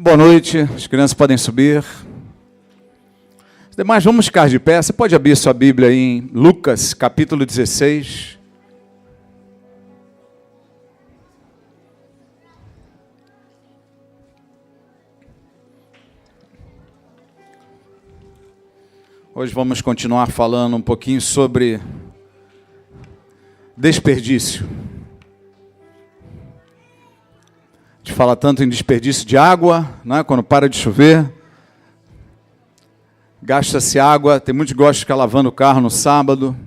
Boa noite, as crianças podem subir. Os demais, vamos ficar de pé. Você pode abrir sua Bíblia aí em Lucas, capítulo 16. Hoje vamos continuar falando um pouquinho sobre desperdício. A gente fala tanto em desperdício de água, né? Quando para de chover, gasta-se água, tem muitos que gostam de ficar lavando o carro no sábado.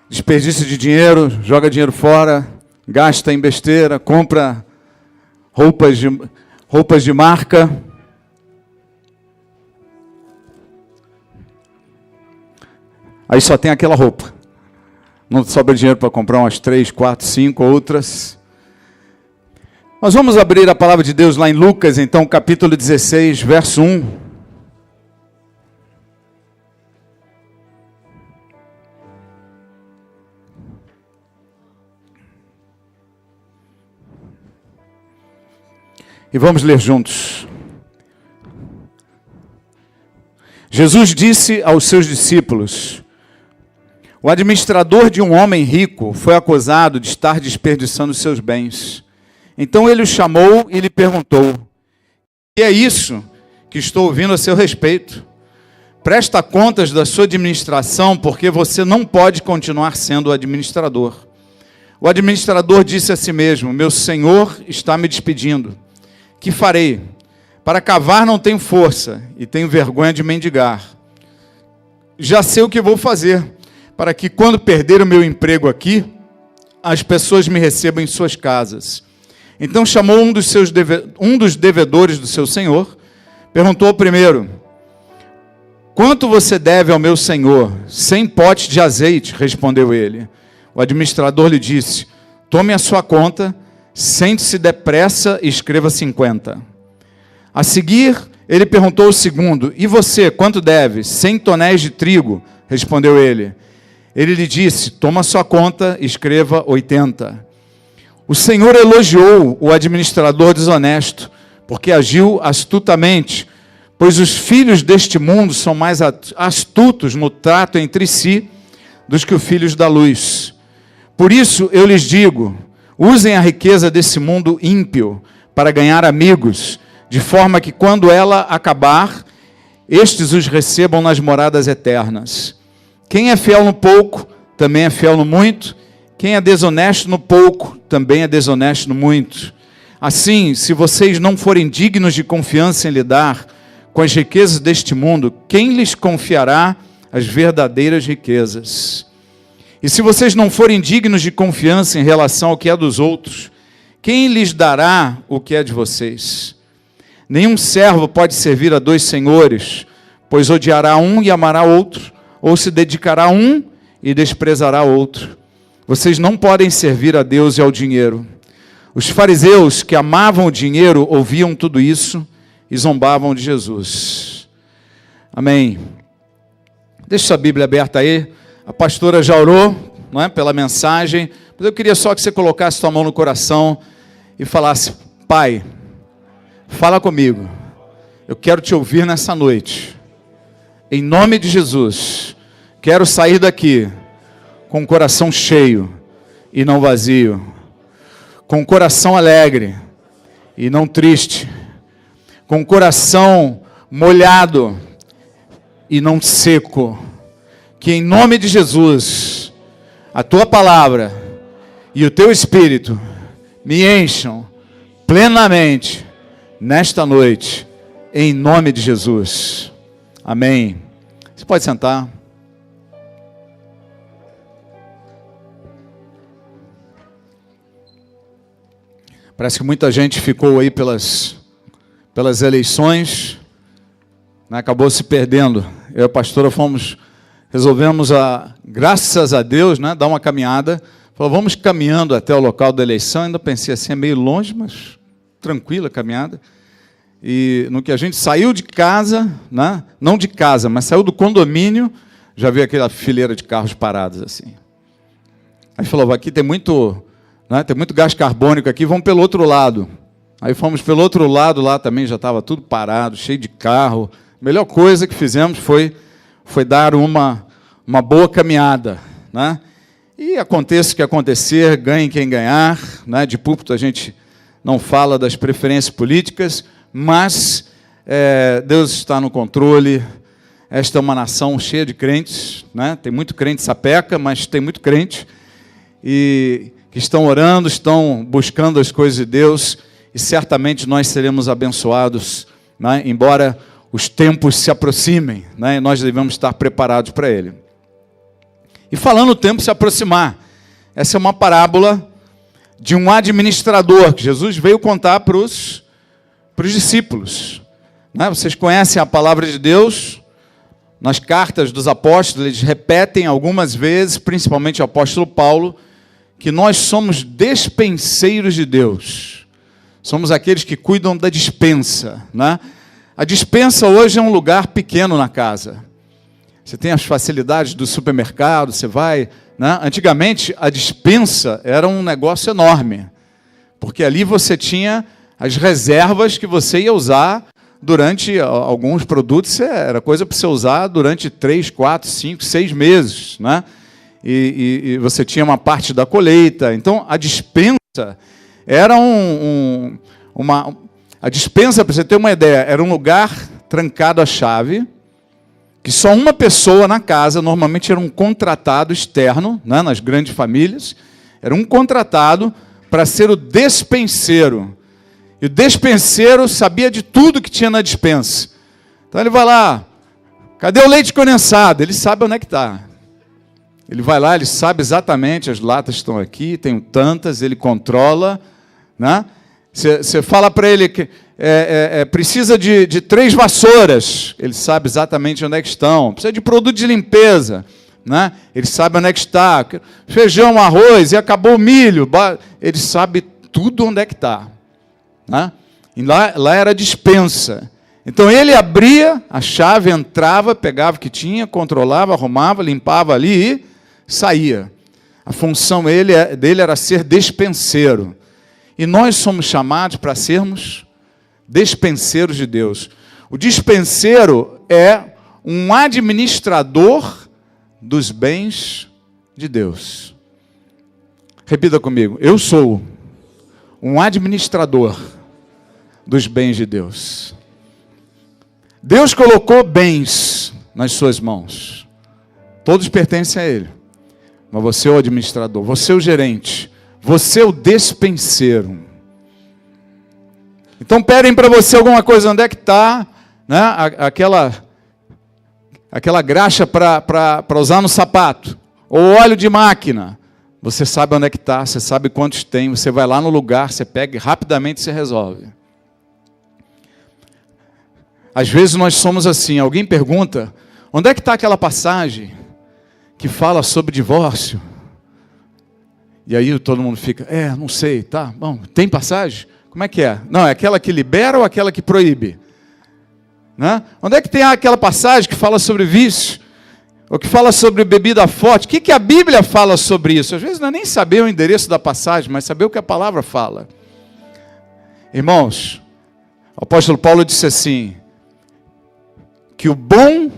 Desperdício de dinheiro, joga dinheiro fora, gasta em besteira, compra roupas de marca. Aí só tem aquela roupa. Não sobra dinheiro para comprar umas 3, 4, 5 outras. Nós vamos abrir a palavra de Deus lá em Lucas, então, capítulo 16, verso 1. E vamos ler juntos. Jesus disse aos seus discípulos: o administrador de um homem rico foi acusado de estar desperdiçando seus bens. Então ele o chamou e lhe perguntou: que é isso que estou ouvindo a seu respeito? Presta contas da sua administração, porque você não pode continuar sendo o administrador. O administrador disse a si mesmo: meu senhor está me despedindo. Que farei? Para cavar não tenho força e tenho vergonha de mendigar. Já sei o que vou fazer, para que quando perder o meu emprego aqui, as pessoas me recebam em suas casas. Então chamou um dos devedores do seu senhor, perguntou ao primeiro: quanto você deve ao meu senhor? 100 potes de azeite, respondeu ele. O administrador lhe disse: tome a sua conta, sente-se depressa e escreva 50. A seguir, ele perguntou ao segundo: e você, quanto deve? 100 tonéis de trigo, respondeu ele. Ele lhe disse: toma a sua conta e escreva 80. O Senhor elogiou o administrador desonesto, porque agiu astutamente, pois os filhos deste mundo são mais astutos no trato entre si dos que os filhos da luz. Por isso eu lhes digo: usem a riqueza desse mundo ímpio para ganhar amigos, de forma que quando ela acabar, estes os recebam nas moradas eternas. Quem é fiel no pouco, também é fiel no muito. Quem é desonesto no pouco, também é desonesto no muito. Assim, se vocês não forem dignos de confiança em lidar com as riquezas deste mundo, quem lhes confiará as verdadeiras riquezas? E se vocês não forem dignos de confiança em relação ao que é dos outros, quem lhes dará o que é de vocês? Nenhum servo pode servir a 2 senhores, pois odiará um e amará outro, ou se dedicará a um e desprezará outro. Vocês não podem servir a Deus e ao dinheiro. Os fariseus que amavam o dinheiro ouviam tudo isso e zombavam de Jesus. Amém. Deixa sua Bíblia aberta aí. A pastora já orou, não é, pela mensagem, mas eu queria só que você colocasse sua mão no coração e falasse: Pai, fala comigo. Eu quero te ouvir nessa noite. Em nome de Jesus, quero sair daqui com o coração cheio e não vazio, com o coração alegre e não triste, com o coração molhado e não seco. Que em nome de Jesus, a tua palavra e o teu Espírito me encham plenamente nesta noite, em nome de Jesus. Amém. Você pode sentar. Parece que muita gente ficou aí pelas eleições, né? Acabou se perdendo. Eu e a pastora resolvemos, graças a Deus, né, dar uma caminhada. Falou: vamos caminhando até o local da eleição. Ainda pensei assim, é meio longe, mas tranquila a caminhada. E no que a gente saiu de casa, né, não de casa, mas saiu do condomínio, já vi aquela fileira de carros parados assim. Aí falou: aqui tem muito, né, tem muito gás carbônico aqui, vamos pelo outro lado. Aí fomos pelo outro lado, lá também já estava tudo parado, cheio de carro. A melhor coisa que fizemos foi dar uma boa caminhada, né? E aconteça o que acontecer, ganhe quem ganhar, né? De púlpito a gente não fala das preferências políticas, mas Deus está no controle. Esta é uma nação cheia de crentes, né? Tem muito crente sapeca, mas tem muito crente e que estão orando, estão buscando as coisas de Deus, e certamente nós seremos abençoados, né? Embora os tempos se aproximem, né? E nós devemos estar preparados para ele. E falando o tempo se aproximar, essa é uma parábola de um administrador que Jesus veio contar para os discípulos, né? Vocês conhecem a palavra de Deus, nas cartas dos apóstolos, eles repetem algumas vezes, principalmente o apóstolo Paulo, que nós somos despenseiros de Deus. Somos aqueles que cuidam da despensa, né? A despensa hoje é um lugar pequeno na casa. Você tem as facilidades do supermercado, você vai, né? Antigamente, a despensa era um negócio enorme, porque ali você tinha as reservas que você ia usar durante alguns produtos, era coisa para você usar durante 3, 4, 5, 6 meses, né? E você tinha uma parte da colheita. Então, a despensa era a despensa, para você ter uma ideia, era um lugar trancado à chave, que só uma pessoa na casa, normalmente era um contratado externo, né, nas grandes famílias, era um contratado para ser o despenseiro. E o despenseiro sabia de tudo que tinha na despensa. Então ele vai lá, cadê o leite condensado? Ele sabe onde é que está. Ele vai lá, ele sabe exatamente, as latas estão aqui, tem tantas, ele controla, né? Você fala para ele que precisa de 3 vassouras, ele sabe exatamente onde é que estão. Precisa de produto de limpeza, né? Ele sabe onde é que está. Feijão, arroz, e acabou o milho, ele sabe tudo onde é que está, né? E lá era despensa. Então ele abria a chave, entrava, pegava o que tinha, controlava, arrumava, limpava ali e saía. A função dele era ser despenseiro. E nós somos chamados para sermos despenseiros de Deus. O despenseiro é um administrador dos bens de Deus. Repita comigo. Eu sou um administrador dos bens de Deus. Deus colocou bens nas suas mãos. Todos pertencem a Ele. Mas você é o administrador, você é o gerente, você é o despenseiro. Então pedem para você alguma coisa, onde é que está, né? Aquela graxa para usar no sapato, ou óleo de máquina. Você sabe onde é que está, você sabe quantos tem, você vai lá no lugar, você pega e rapidamente você resolve. Às vezes nós somos assim, alguém pergunta, onde é que está aquela passagem que fala sobre divórcio? E aí todo mundo fica, não sei, tá, bom, tem passagem? Como é que é? Não, é aquela que libera ou aquela que proíbe? Né? Onde é que tem aquela passagem que fala sobre vício? Ou que fala sobre bebida forte? O que a Bíblia fala sobre isso? Às vezes não é nem saber o endereço da passagem, mas saber o que a palavra fala. Irmãos, o apóstolo Paulo disse assim, que o bom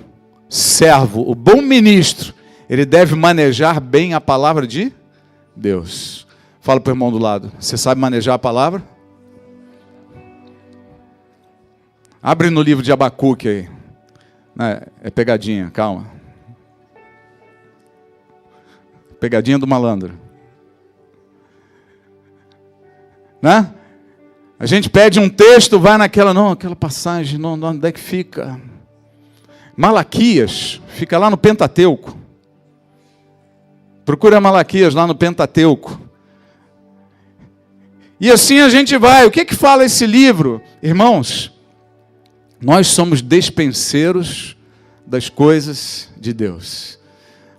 servo, o bom ministro, ele deve manejar bem a palavra de Deus. Fala para o irmão do lado, você sabe manejar a palavra? Abre no livro de Abacuque aí. É pegadinha, calma. Pegadinha do malandro. Né? A gente pede um texto, vai naquela, não, aquela passagem, não, onde é que fica? Malaquias, fica lá no Pentateuco. Procura Malaquias lá no Pentateuco. E assim a gente vai. O que fala esse livro? Irmãos, nós somos despenseiros das coisas de Deus.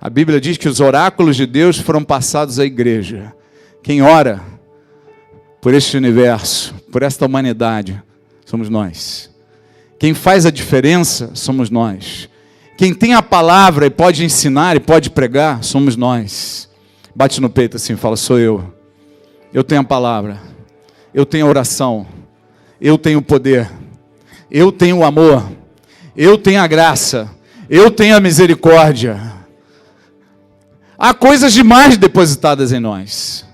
A Bíblia diz que os oráculos de Deus foram passados à igreja. Quem ora por este universo, por esta humanidade, somos nós. Quem faz a diferença, somos nós. Quem tem a palavra e pode ensinar e pode pregar, somos nós. Bate no peito assim, fala, sou eu. Eu tenho a palavra. Eu tenho a oração. eu tenho o poder, eu tenho o amor, eu tenho a graça, eu tenho a misericórdia. Há coisas demais depositadas em nós.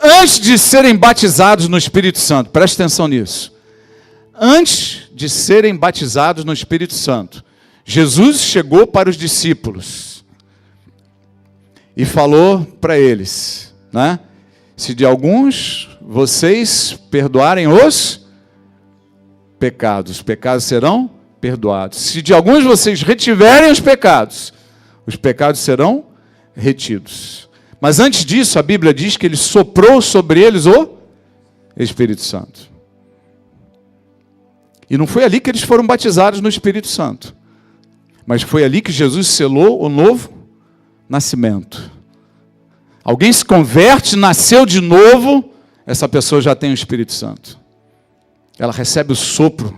Antes de serem batizados no Espírito Santo, preste atenção nisso. Antes de serem batizados no Espírito Santo, Jesus chegou para os discípulos e falou para eles, né? Se de alguns vocês perdoarem os pecados serão perdoados. Se de alguns vocês retiverem os pecados serão retidos. Mas antes disso, a Bíblia diz que ele soprou sobre eles o Espírito Santo. E não foi ali que eles foram batizados no Espírito Santo, mas foi ali que Jesus selou o novo nascimento. Alguém se converte, nasceu de novo, essa pessoa já tem o Espírito Santo. Ela recebe o sopro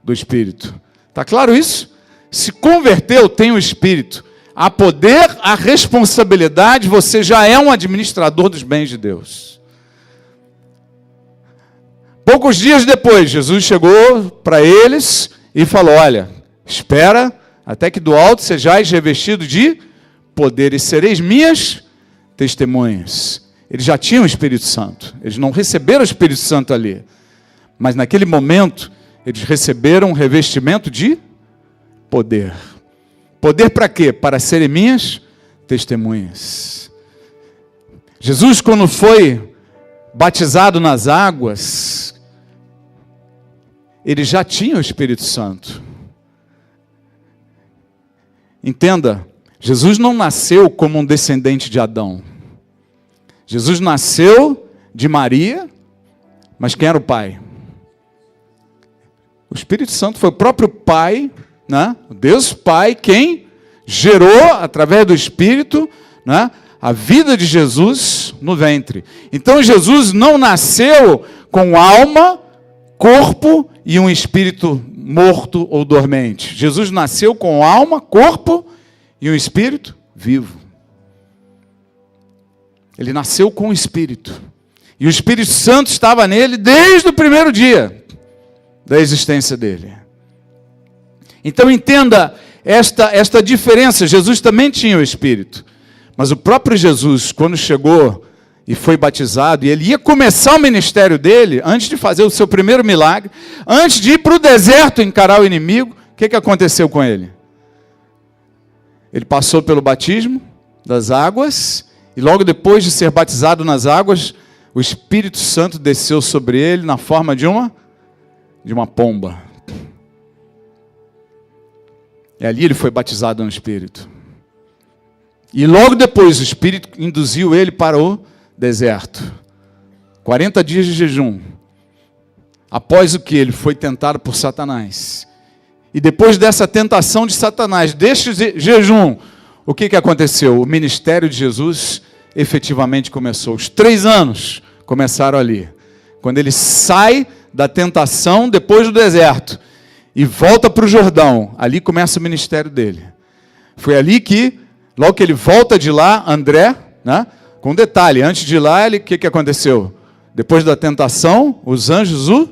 do Espírito. Está claro isso? Se converteu, tem o Espírito. Há poder, há responsabilidade, você já é um administrador dos bens de Deus. Poucos dias depois, Jesus chegou para eles e falou, olha, espera até que do alto sejais revestidos de poder e sereis minhas testemunhas. Eles já tinham o Espírito Santo, eles não receberam o Espírito Santo ali, mas naquele momento, eles receberam um revestimento de poder. Poder para quê? Para serem minhas testemunhas. Jesus, quando foi batizado nas águas, ele já tinha o Espírito Santo. Entenda, Jesus não nasceu como um descendente de Adão. Jesus nasceu de Maria, mas quem era o pai? O Espírito Santo foi o próprio Pai, né? O Deus Pai, quem gerou, através do Espírito, né, a vida de Jesus no ventre. Então Jesus não nasceu com alma, corpo e um espírito morto ou dormente. Jesus nasceu com alma, corpo e um espírito vivo. Ele nasceu com o Espírito. E o Espírito Santo estava nele desde o primeiro dia da existência dele. Então entenda esta diferença. Jesus também tinha o Espírito. Mas o próprio Jesus, quando chegou e foi batizado, e ele ia começar o ministério dele, antes de fazer o seu primeiro milagre, antes de ir para o deserto encarar o inimigo, o que aconteceu com ele? Ele passou pelo batismo das águas, e logo depois de ser batizado nas águas, o Espírito Santo desceu sobre ele na forma de uma pomba. E ali ele foi batizado no Espírito. E logo depois o Espírito induziu ele para o deserto. 40 dias de jejum. Após o que? Ele foi tentado por Satanás. E depois dessa tentação de Satanás, deste jejum, o que aconteceu? O ministério de Jesus efetivamente começou. Os 3 anos começaram ali. Quando ele sai da tentação depois do deserto e volta para o Jordão, ali começa o ministério dele. Foi ali que, logo que ele volta de lá, André, né, com detalhe, antes de lá, o que aconteceu? Depois da tentação, os anjos o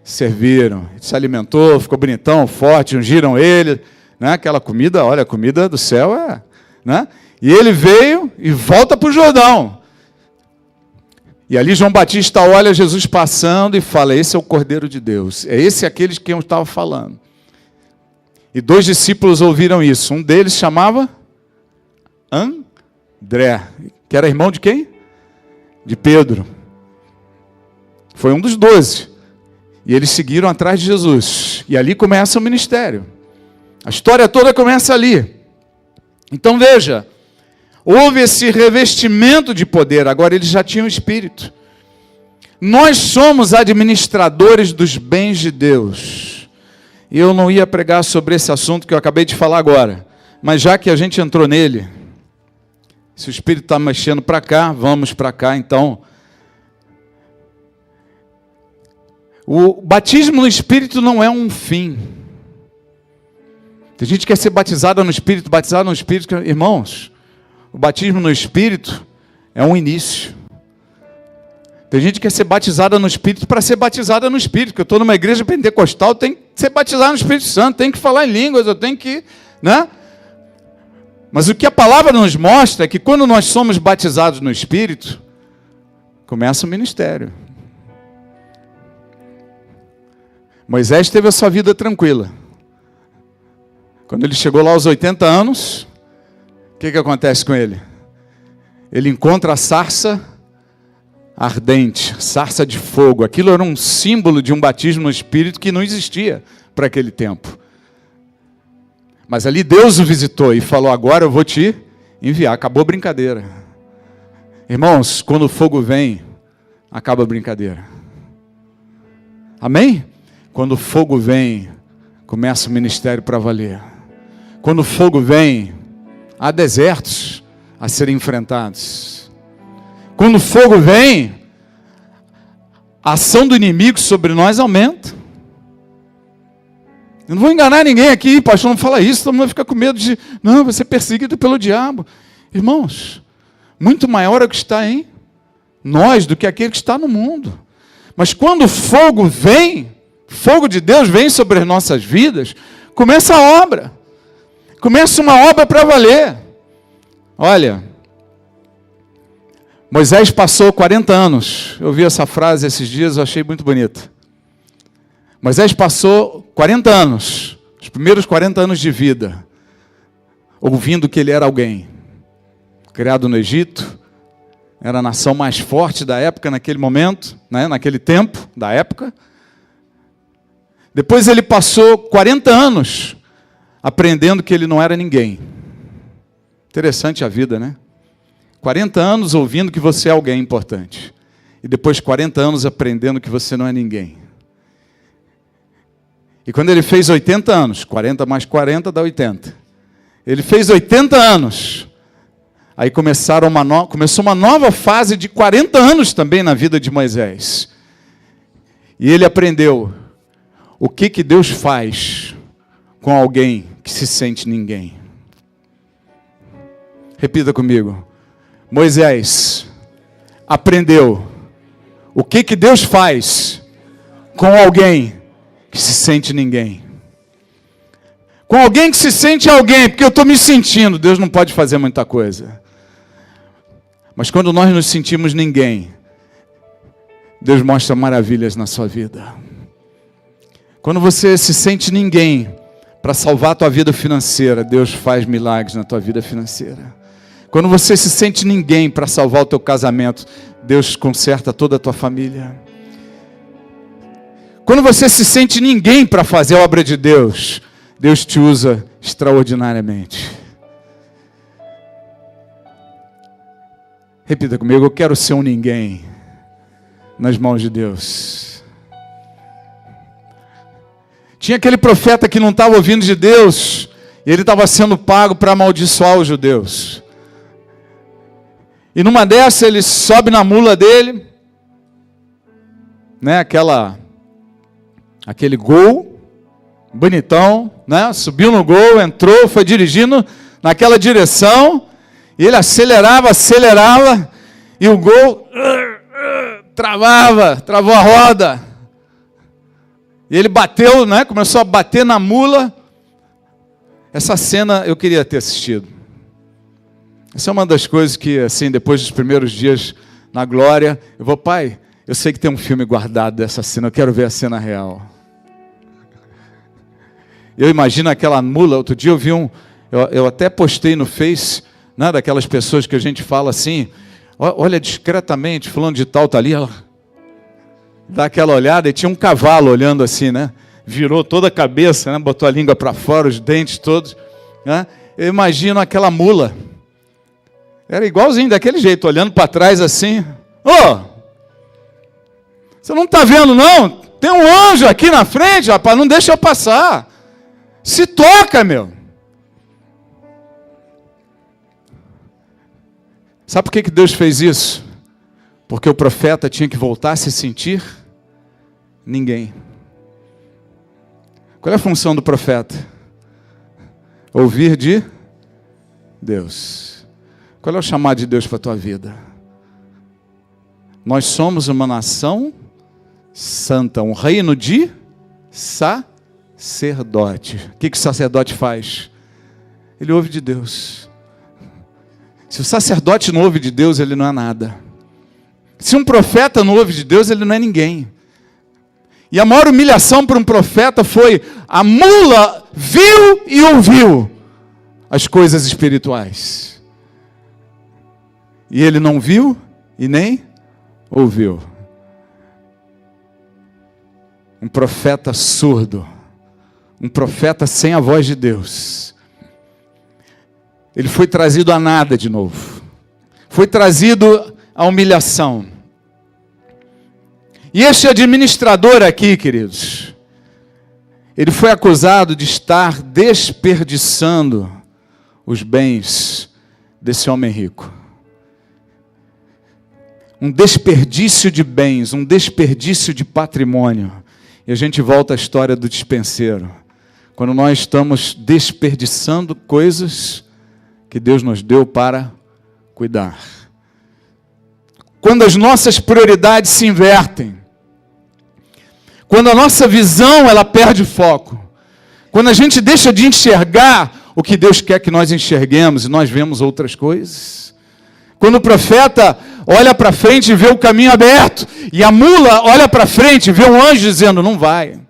serviram, ele se alimentou, ficou bonitão, forte, ungiram ele, né, aquela comida, olha, a comida do céu é... Né? E ele veio e volta para o Jordão. E ali João Batista olha Jesus passando e fala, esse é o Cordeiro de Deus. É esse aquele de quem eu estava falando. E 2 discípulos ouviram isso. Um deles chamava André, que era irmão de quem? De Pedro. Foi um dos 12. E eles seguiram atrás de Jesus. E ali começa o ministério. A história toda começa ali. Então veja, houve esse revestimento de poder, agora eles já tinham o Espírito. Nós somos administradores dos bens de Deus. E eu não ia pregar sobre esse assunto que eu acabei de falar agora, mas já que a gente entrou nele, se o Espírito está mexendo para cá, vamos para cá então. O batismo no Espírito não é um fim. Tem gente que quer ser batizada no Espírito, irmãos, o batismo no Espírito é um início. Tem gente que quer ser batizada no Espírito para ser batizada no Espírito, porque eu estou numa igreja pentecostal, tem que ser batizado no Espírito Santo, tem que falar em línguas, eu tenho que, né? Mas o que a palavra nos mostra é que quando nós somos batizados no Espírito, começa o ministério. Moisés teve a sua vida tranquila. Quando ele chegou lá aos 80 anos, o que acontece com ele? Ele encontra a sarça ardente, sarça de fogo. Aquilo era um símbolo de um batismo no Espírito que não existia para aquele tempo. Mas ali Deus o visitou e falou: agora eu vou te enviar. Acabou a brincadeira. Irmãos, quando o fogo vem, acaba a brincadeira. Amém? Quando o fogo vem, começa o ministério para valer. Quando o fogo vem, há desertos a serem enfrentados. Quando o fogo vem, a ação do inimigo sobre nós aumenta. Eu não vou enganar ninguém aqui, pastor, não fala isso, todo mundo fica com medo de, não, vai ser perseguido pelo diabo. Irmãos, muito maior é o que está em nós do que aquele que está no mundo. Mas quando o fogo vem, fogo de Deus vem sobre as nossas vidas, começa a obra. Começa uma obra para valer. Olha, Moisés passou 40 anos. Eu vi essa frase esses dias, eu achei muito bonita. Moisés passou 40 anos, os primeiros 40 anos de vida, ouvindo que ele era alguém. Criado no Egito, era a nação mais forte da época naquele momento, né, naquele tempo da época. Depois ele passou 40 anos aprendendo que ele não era ninguém. Interessante a vida, né? 40 anos ouvindo que você é alguém importante. E depois 40 anos aprendendo que você não é ninguém. E quando ele fez 80 anos, 40 mais 40 dá 80. Ele fez 80 anos. Aí começou uma nova fase de 40 anos também na vida de Moisés. E ele aprendeu o que Deus faz com alguém que se sente ninguém. Repita comigo. Moisés aprendeu o que Deus faz com alguém que se sente ninguém. Com alguém que se sente alguém, porque eu estou me sentindo, Deus não pode fazer muita coisa. Mas quando nós nos sentimos ninguém, Deus mostra maravilhas na sua vida. Quando você se sente ninguém para salvar a tua vida financeira, Deus faz milagres na tua vida financeira. Quando você se sente ninguém para salvar o teu casamento, Deus conserta toda a tua família. Quando você se sente ninguém para fazer a obra de Deus, Deus te usa extraordinariamente. Repita comigo, eu quero ser um ninguém nas mãos de Deus. Tinha aquele profeta que não estava ouvindo de Deus, e ele estava sendo pago para amaldiçoar os judeus. E numa dessa ele sobe na mula dele, né, aquele gol, bonitão, né, subiu no gol, entrou, foi dirigindo naquela direção, e ele acelerava, e o gol travou a roda. E ele bateu, né, começou a bater na mula. Essa cena eu queria ter assistido. Essa é uma das coisas que, assim, depois dos primeiros dias na glória, eu vou, pai, eu sei que tem um filme guardado dessa cena, eu quero ver a cena real. Eu imagino aquela mula, outro dia eu vi eu até postei no Face, né, daquelas pessoas que a gente fala assim, olha discretamente, fulano de tal está ali, ela dá aquela olhada, e tinha um cavalo olhando assim, né? Virou toda a cabeça, né? Botou a língua para fora, os dentes todos, né? Eu imagino aquela mula. Era igualzinho, daquele jeito, olhando para trás assim. Você não está vendo não? Tem um anjo aqui na frente, rapaz, não deixa eu passar. Se toca, meu. Sabe por que Deus fez isso? Porque o profeta tinha que voltar a se sentir ninguém. Qual é a função do profeta? Ouvir de Deus. Qual é o chamado de Deus para a tua vida? Nós somos uma nação santa, um reino de sacerdote. O que o sacerdote faz? Ele ouve de Deus. Se o sacerdote não ouve de Deus, ele não é nada. Se um profeta não ouve de Deus, ele não é ninguém. E a maior humilhação para um profeta foi: a mula viu e ouviu as coisas espirituais. E ele não viu e nem ouviu. Um profeta surdo, um profeta sem a voz de Deus. Ele foi trazido a nada de novo. Foi trazido à humilhação. E este administrador aqui, queridos, ele foi acusado de estar desperdiçando os bens desse homem rico. Um desperdício de bens, um desperdício de patrimônio. E a gente volta à história do despenseiro. Quando nós estamos desperdiçando coisas que Deus nos deu para cuidar. Quando as nossas prioridades se invertem. Quando a nossa visão ela perde foco. Quando a gente deixa de enxergar o que Deus quer que nós enxerguemos e nós vemos outras coisas. Quando o profeta olha para frente e vê o caminho aberto, e a mula olha para frente e vê um anjo dizendo: não vai.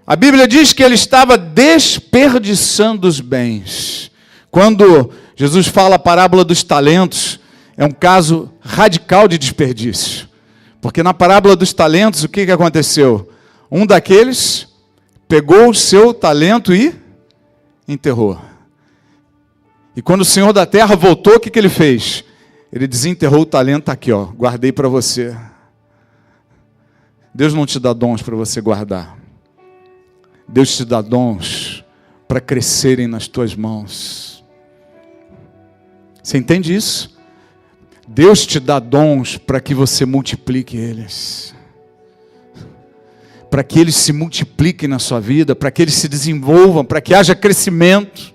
A Bíblia diz que ele estava desperdiçando os bens. Quando Jesus fala a parábola dos talentos, é um caso radical de desperdício. Porque na parábola dos talentos, o que aconteceu? Um daqueles pegou o seu talento e enterrou. E quando o Senhor da terra voltou, o que ele fez? Ele desenterrou o talento, tá aqui, ó, guardei para você. Deus não te dá dons para você guardar. Deus te dá dons para crescerem nas tuas mãos. Você entende isso? Deus te dá dons para que você multiplique eles. Para que eles se multipliquem na sua vida, para que eles se desenvolvam, para que haja crescimento.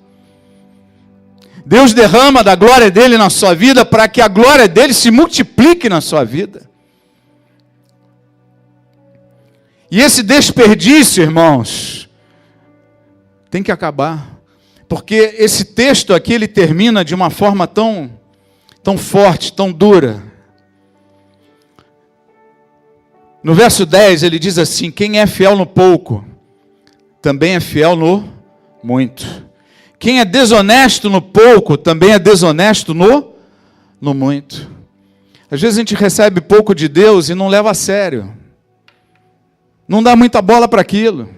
Deus derrama da glória dele na sua vida para que a glória dele se multiplique na sua vida. E esse desperdício, irmãos, tem que acabar. Porque esse texto aqui, ele termina de uma forma tão forte, tão dura. No verso 10, ele diz assim: quem é fiel no pouco, também é fiel no muito. Quem é desonesto no pouco, também é desonesto no muito. Às vezes a gente recebe pouco de Deus e não leva a sério. Não dá muita bola para aquilo.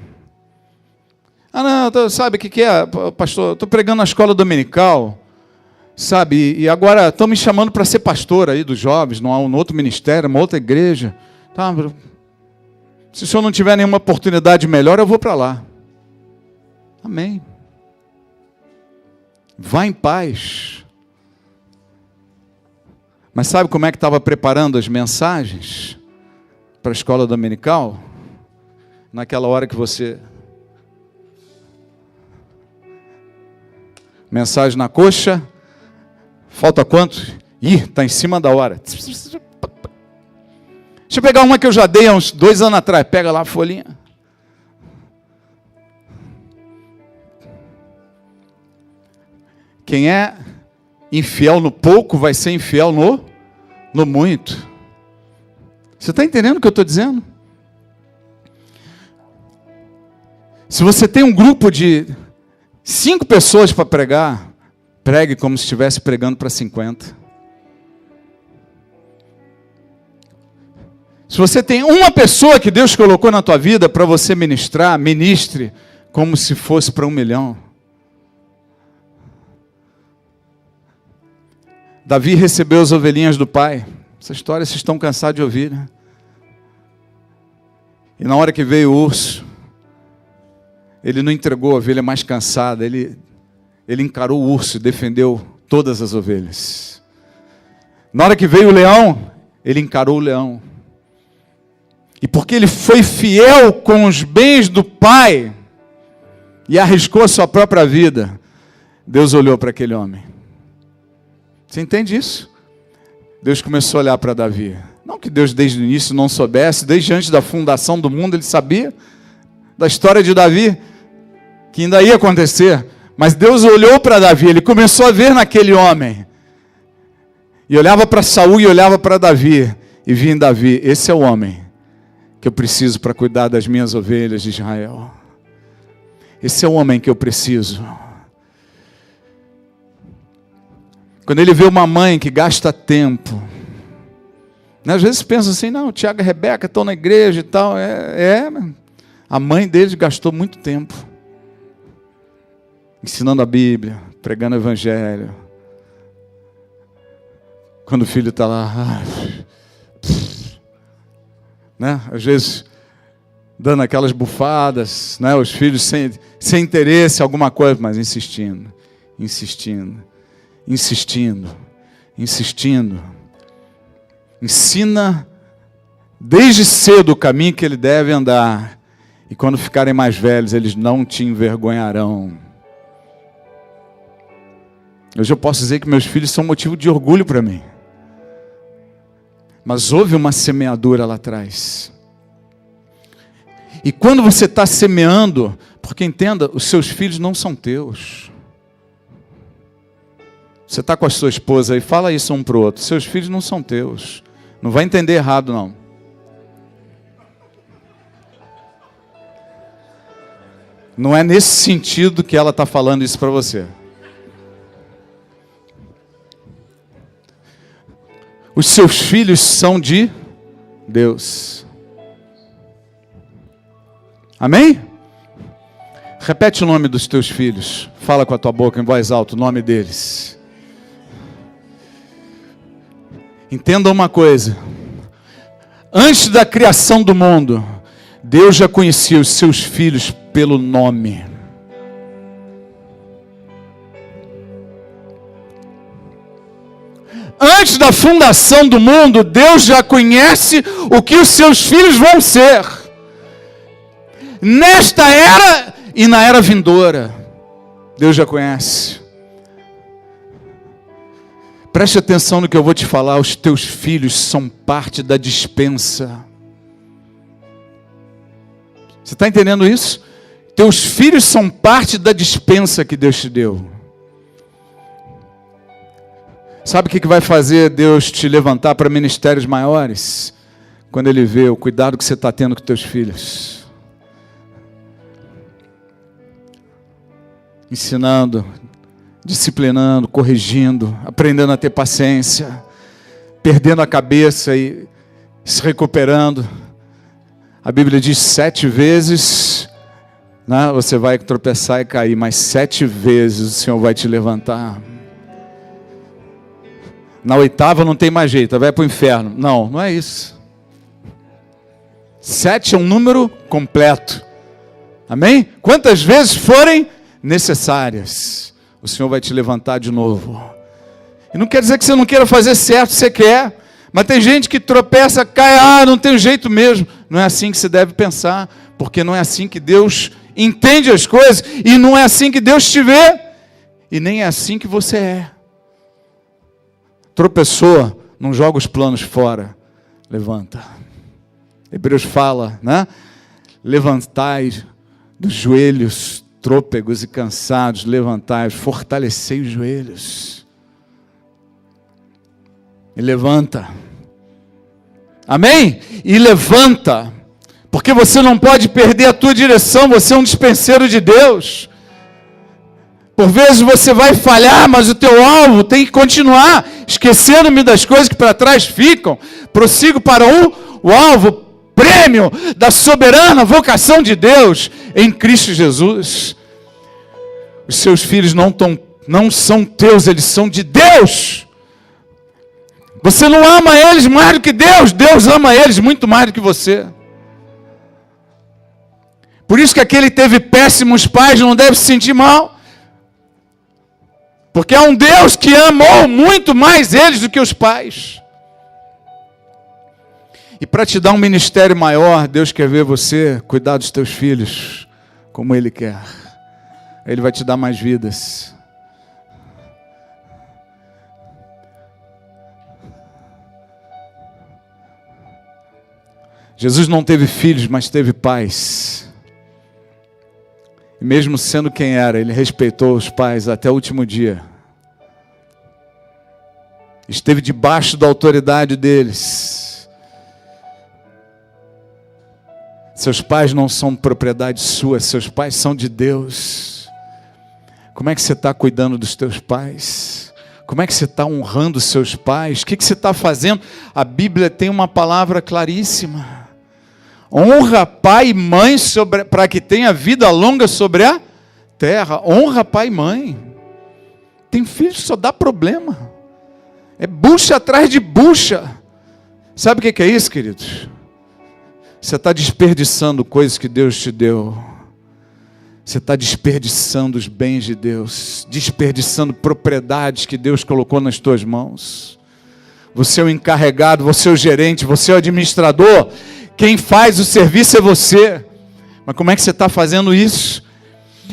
Ah, não, sabe o que é, pastor? Estou pregando na escola dominical, sabe? E agora estão me chamando para ser pastor aí dos jovens, num outro ministério, uma outra igreja. Tá, se o senhor não tiver nenhuma oportunidade melhor, eu vou para lá. Amém. Vá em paz. Mas sabe como é que estava preparando as mensagens para a escola dominical? Naquela hora que você... Mensagem na coxa. Falta quanto? Ih, está em cima da hora. Deixa eu pegar uma que eu já dei há uns 2 anos atrás. Pega lá a folhinha. Quem é infiel no pouco vai ser infiel no muito. Você está entendendo o que eu estou dizendo? Se você tem um grupo de 5 pessoas para pregar, pregue como se estivesse pregando para 50. Se você tem uma pessoa que Deus colocou na tua vida para você ministrar, ministre como se fosse para 1 milhão. Davi recebeu as ovelhinhas do pai. Essa história vocês estão cansados de ouvir, né? E na hora que veio o urso, ele não entregou a ovelha mais cansada, ele encarou o urso e defendeu todas as ovelhas. Na hora que veio o leão, ele encarou o leão. E porque ele foi fiel com os bens do pai e arriscou a sua própria vida, Deus olhou para aquele homem. Você entende isso? Deus começou a olhar para Davi. Não que Deus desde o início não soubesse, desde antes da fundação do mundo ele sabia da história de Davi, que ainda ia acontecer. Mas Deus olhou para Davi, ele começou a ver naquele homem. E olhava para Saul e olhava para Davi. E via em Davi, esse é o homem que eu preciso para cuidar das minhas ovelhas de Israel. Esse é o homem que eu preciso. Quando ele vê uma mãe que gasta tempo, né? Às vezes pensa assim, não, Tiago e Rebeca estão na igreja e tal. A mãe deles gastou muito tempo ensinando a Bíblia, pregando o Evangelho. Quando o filho está lá, né? Às vezes dando aquelas bufadas, né? Os filhos sem interesse em alguma coisa, mas insistindo. Ensina desde cedo o caminho que ele deve andar. E quando ficarem mais velhos, eles não te envergonharão. Hoje eu posso dizer que meus filhos são motivo de orgulho para mim. Mas houve uma semeadura lá atrás. E quando você está semeando, porque entenda, os seus filhos não são teus. Você está com a sua esposa aí, fala isso um para o outro. Seus filhos não são teus. Não vai entender errado, não. Não é nesse sentido que ela está falando isso para você. Os seus filhos são de Deus. Amém? Repete o nome dos teus filhos. Fala com a tua boca em voz alta o nome deles. Entenda uma coisa. Antes da criação do mundo, Deus já conhecia os seus filhos pelo nome. Antes da fundação do mundo, Deus já conhece o que os seus filhos vão ser. Nesta era e na era vindoura, Deus já conhece. Preste atenção no que eu vou te falar. Os teus filhos são parte da dispensa. Você está entendendo isso? Teus filhos são parte da dispensa que Deus te deu. Sabe o que vai fazer Deus te levantar para ministérios maiores? Quando Ele vê o cuidado que você está tendo com teus filhos. Ensinando, disciplinando, corrigindo, aprendendo a ter paciência, perdendo a cabeça e se recuperando. A Bíblia diz 7 vezes, né, você vai tropeçar e cair, mas 7 vezes o Senhor vai te levantar. Na 8ª não tem mais jeito, vai para o inferno. Não, não é isso. 7 é um número completo. Amém? Quantas vezes forem necessárias, o Senhor vai te levantar de novo. E não quer dizer que você não queira fazer certo, você quer. Mas tem gente que tropeça, cai, não tem jeito mesmo. Não é assim que você deve pensar, porque não é assim que Deus entende as coisas, e não é assim que Deus te vê, e nem é assim que você é. Tropeçou, não joga os planos fora, levanta. Hebreus fala, né? Levantai dos joelhos trôpegos e cansados, levantai, fortalecei os joelhos. E levanta. Amém? E levanta. Porque você não pode perder a tua direção, você é um dispenseiro de Deus. Por vezes você vai falhar, mas o teu alvo tem que continuar. Esquecendo-me das coisas que para trás ficam. Prossigo para o alvo, prêmio da soberana vocação de Deus em Cristo Jesus. Os seus filhos não são teus, eles são de Deus. Você não ama eles mais do que Deus. Deus ama eles muito mais do que você. Por isso que aquele que teve péssimos pais não deve se sentir mal. Porque é um Deus que amou muito mais eles do que os pais. E para te dar um ministério maior, Deus quer ver você cuidar dos teus filhos como Ele quer. Ele vai te dar mais vidas. Jesus não teve filhos, mas teve pais. E mesmo sendo quem era, ele respeitou os pais até o último dia. Esteve debaixo da autoridade deles. Seus pais não são propriedade sua, seus pais são de Deus. Como é que você está cuidando dos teus pais? Como é que você está honrando os seus pais? O que você está fazendo? A Bíblia tem uma palavra claríssima. Honra pai e mãe para que tenha vida longa sobre a terra. Honra pai e mãe. Tem filho que só dá problema. É bucha atrás de bucha. Sabe o que é isso, queridos? Você está desperdiçando coisas que Deus te deu. Você está desperdiçando os bens de Deus. Desperdiçando propriedades que Deus colocou nas tuas mãos. Você é o encarregado, você é o gerente, você é o administrador. Quem faz o serviço é você. Mas como é que você está fazendo isso?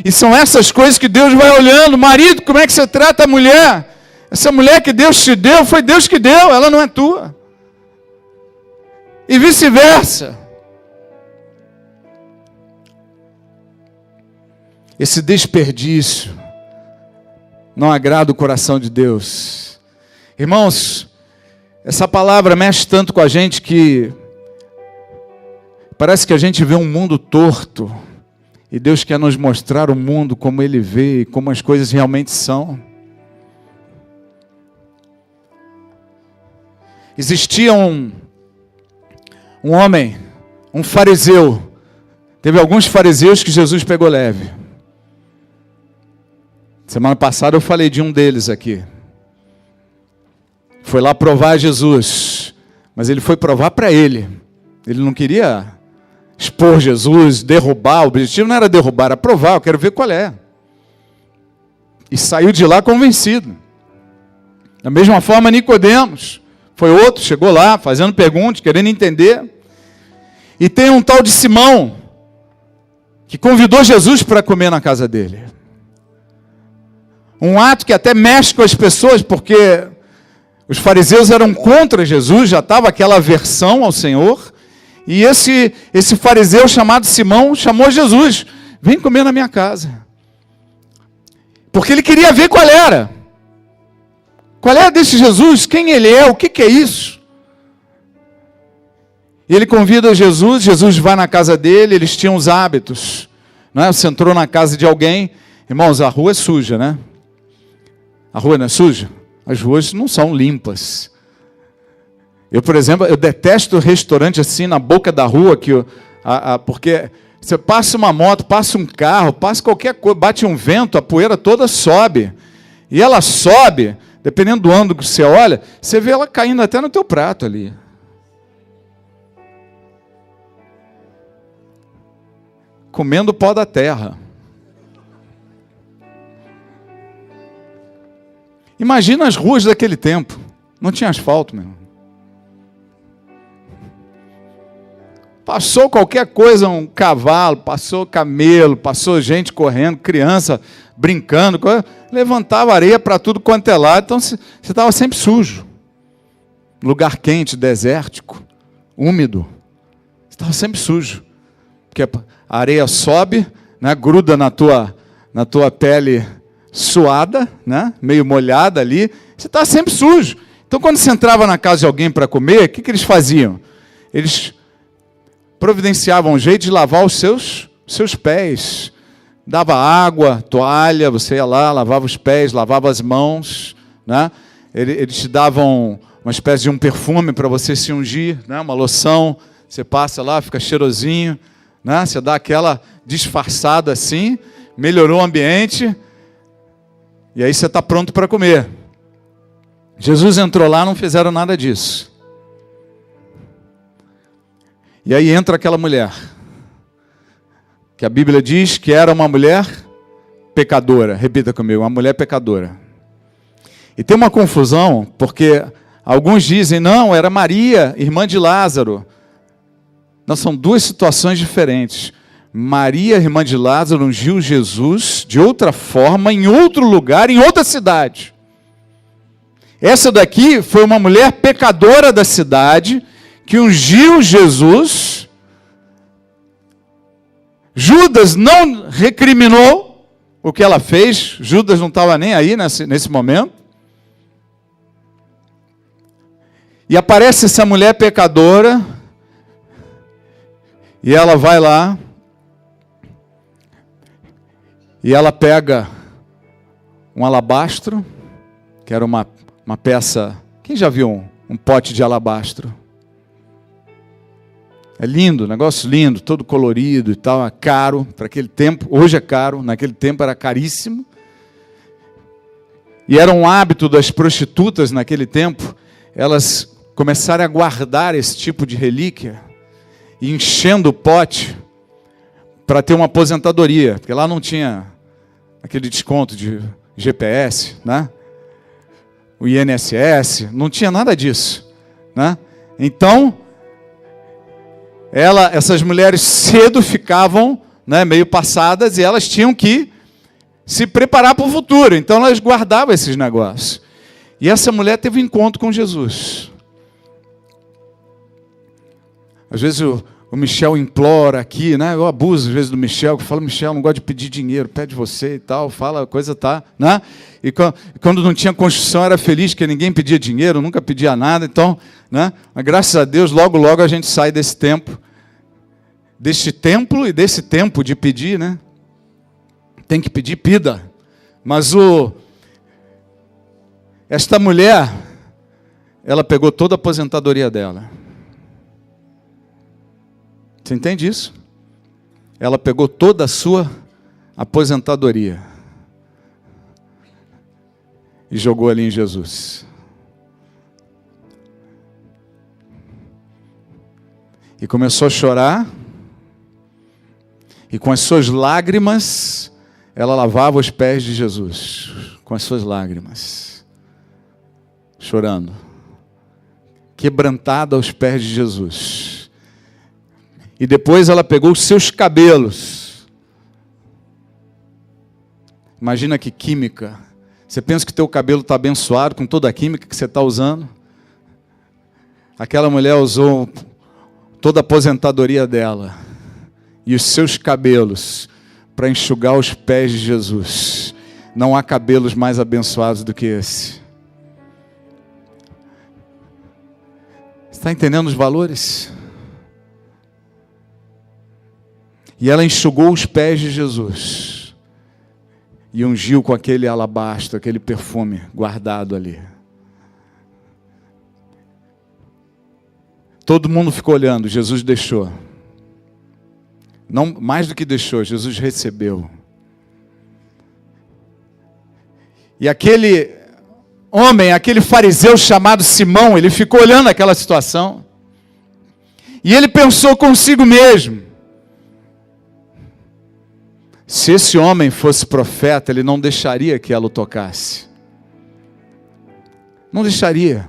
E são essas coisas que Deus vai olhando. Marido, como é que você trata a mulher? Essa mulher que Deus te deu, foi Deus que deu, ela não é tua. E vice-versa. Esse desperdício não agrada o coração de Deus. Irmãos, essa palavra mexe tanto com a gente que parece que a gente vê um mundo torto. E Deus quer nos mostrar o mundo como Ele vê e como as coisas realmente são. Existia um homem, um fariseu. Teve alguns fariseus que Jesus pegou leve. Semana passada eu falei de um deles aqui. Foi lá provar Jesus. Mas ele foi provar para ele. Ele não queria expor Jesus, derrubar. O objetivo não era derrubar, era provar. Eu quero ver qual é. E saiu de lá convencido. Da mesma forma, Nicodemos. Foi outro, chegou lá, fazendo perguntas, querendo entender. E tem um tal de Simão, que convidou Jesus para comer na casa dele. Um ato que até mexe com as pessoas, porque os fariseus eram contra Jesus, já estava aquela aversão ao Senhor. E esse fariseu chamado Simão chamou Jesus. Vem comer na minha casa. Porque ele queria ver qual era. Qual é desse Jesus? Quem ele é? O que é isso? E ele convida Jesus, Jesus vai na casa dele, eles tinham os hábitos. Não é? Você entrou na casa de alguém, irmãos, a rua é suja, né? A rua não é suja? As ruas não são limpas. Eu, por exemplo, eu detesto restaurante assim na boca da rua, porque você passa uma moto, passa um carro, passa qualquer coisa, bate um vento, a poeira toda sobe. E ela sobe, dependendo do ângulo que você olha, você vê ela caindo até no teu prato ali. Comendo o pó da terra. Imagina as ruas daquele tempo. Não tinha asfalto, meu irmão. Passou qualquer coisa, um cavalo, passou camelo, passou gente correndo, criança brincando, levantava areia para tudo quanto é lado, então você estava sempre sujo. Lugar quente, desértico, úmido, você estava sempre sujo. Porque a areia sobe, né, gruda na tua pele suada, né, meio molhada ali, você estava sempre sujo. Então quando você entrava na casa de alguém para comer, o que eles faziam? Eles providenciavam um jeito de lavar os seus pés. Dava água, toalha, você ia lá, lavava os pés, lavava as mãos, né? Eles te davam uma espécie de um perfume para você se ungir, né? Uma loção, você passa lá, fica cheirosinho, né? Você dá aquela disfarçada assim, melhorou o ambiente, e aí você está pronto para comer. Jesus entrou lá, não fizeram nada disso. E aí entra aquela mulher, que a Bíblia diz que era uma mulher pecadora. Repita comigo, uma mulher pecadora. E tem uma confusão, porque alguns dizem, não, era Maria, irmã de Lázaro. Não, são duas situações diferentes. Maria, irmã de Lázaro, ungiu Jesus de outra forma, em outro lugar, em outra cidade. Essa daqui foi uma mulher pecadora da cidade, que ungiu Jesus Judas não recriminou o que ela fez. Judas não estava nem aí nesse momento. E aparece essa mulher pecadora, e ela vai lá, e ela pega um alabastro, que era uma peça. Quem já viu um pote de alabastro? É lindo, negócio lindo, todo colorido e tal, é caro para aquele tempo. Hoje é caro, naquele tempo era caríssimo. E era um hábito das prostitutas naquele tempo, elas começarem a guardar esse tipo de relíquia, e enchendo o pote para ter uma aposentadoria, porque lá não tinha aquele desconto de GPS, né? O INSS, não tinha nada disso, né? Então, essas mulheres cedo ficavam, né, meio passadas, e elas tinham que se preparar para o futuro. Então elas guardavam esses negócios. E essa mulher teve um encontro com Jesus. Às vezes o Michel implora aqui, né? Eu abuso às vezes do Michel, que fala: Michel, não gosto de pedir dinheiro, pede você e tal, fala, a coisa tá, né? E quando não tinha construção era feliz, que ninguém pedia dinheiro, nunca pedia nada, então, né? Mas graças a Deus, logo a gente sai desse tempo, deste templo e desse tempo de pedir, né? Tem que pedir, pida. Mas esta mulher, ela pegou toda a aposentadoria dela. Você entende isso? Ela pegou toda a sua aposentadoria e jogou ali em Jesus. E começou a chorar, e com as suas lágrimas, ela lavava os pés de Jesus, com as suas lágrimas, chorando, quebrantada aos pés de Jesus. E depois ela pegou os seus cabelos. Imagina que química. Você pensa que teu cabelo está abençoado com toda a química que você está usando? Aquela mulher usou toda a aposentadoria dela e os seus cabelos para enxugar os pés de Jesus. Não há cabelos mais abençoados do que esse. Você está entendendo os valores? E ela enxugou os pés de Jesus e ungiu com aquele alabastro, aquele perfume guardado ali. Todo mundo ficou olhando, Jesus deixou. Não, mais do que deixou, Jesus recebeu. E aquele homem, aquele fariseu chamado Simão, ele ficou olhando aquela situação. E ele pensou consigo mesmo: se esse homem fosse profeta, ele não deixaria que ela o tocasse. Não deixaria,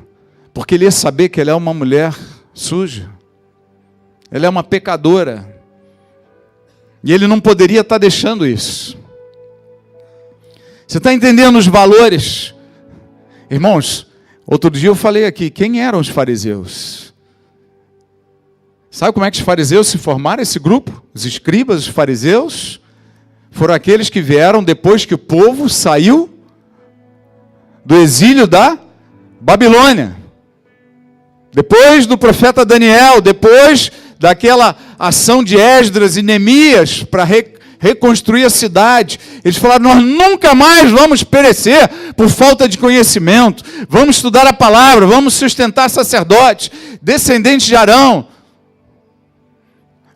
porque ele ia saber que ela é uma mulher suja. Ela é uma pecadora. E ele não poderia estar deixando isso. Você está entendendo os valores? Irmãos, outro dia eu falei aqui, quem eram os fariseus? Sabe como é que os fariseus se formaram, esse grupo? Os escribas, os fariseus, foram aqueles que vieram depois que o povo saiu do exílio da Babilônia. Depois do profeta Daniel, depois daquela ação de Esdras e Neemias para reconstruir a cidade. Eles falaram: nós nunca mais vamos perecer por falta de conhecimento. Vamos estudar a palavra, vamos sustentar sacerdotes, descendentes de Arão,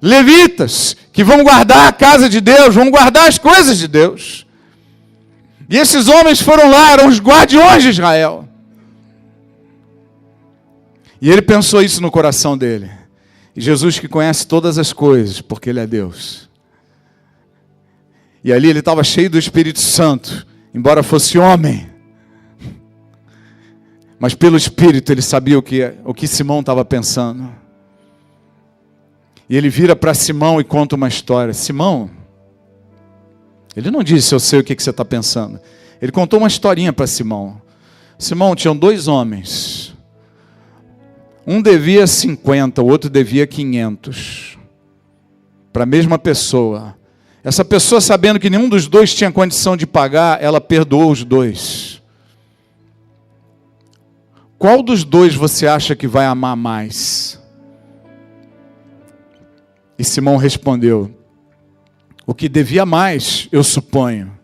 levitas, que vão guardar a casa de Deus, vão guardar as coisas de Deus. E esses homens foram lá, eram os guardiões de Israel. E ele pensou isso no coração dele. E Jesus, que conhece todas as coisas, porque Ele é Deus. E ali ele estava cheio do Espírito Santo, embora fosse homem. Mas pelo Espírito ele sabia o que Simão estava pensando. E ele vira para Simão e conta uma história. Simão, ele não disse: eu sei o que você está pensando. Ele contou uma historinha para Simão. Simão, tinham 2 homens. Um devia 50, o outro devia 500. Para a mesma pessoa. Essa pessoa, sabendo que nenhum dos dois tinha condição de pagar, ela perdoou os dois. Qual dos dois você acha que vai amar mais? E Simão respondeu: o que devia mais, eu suponho.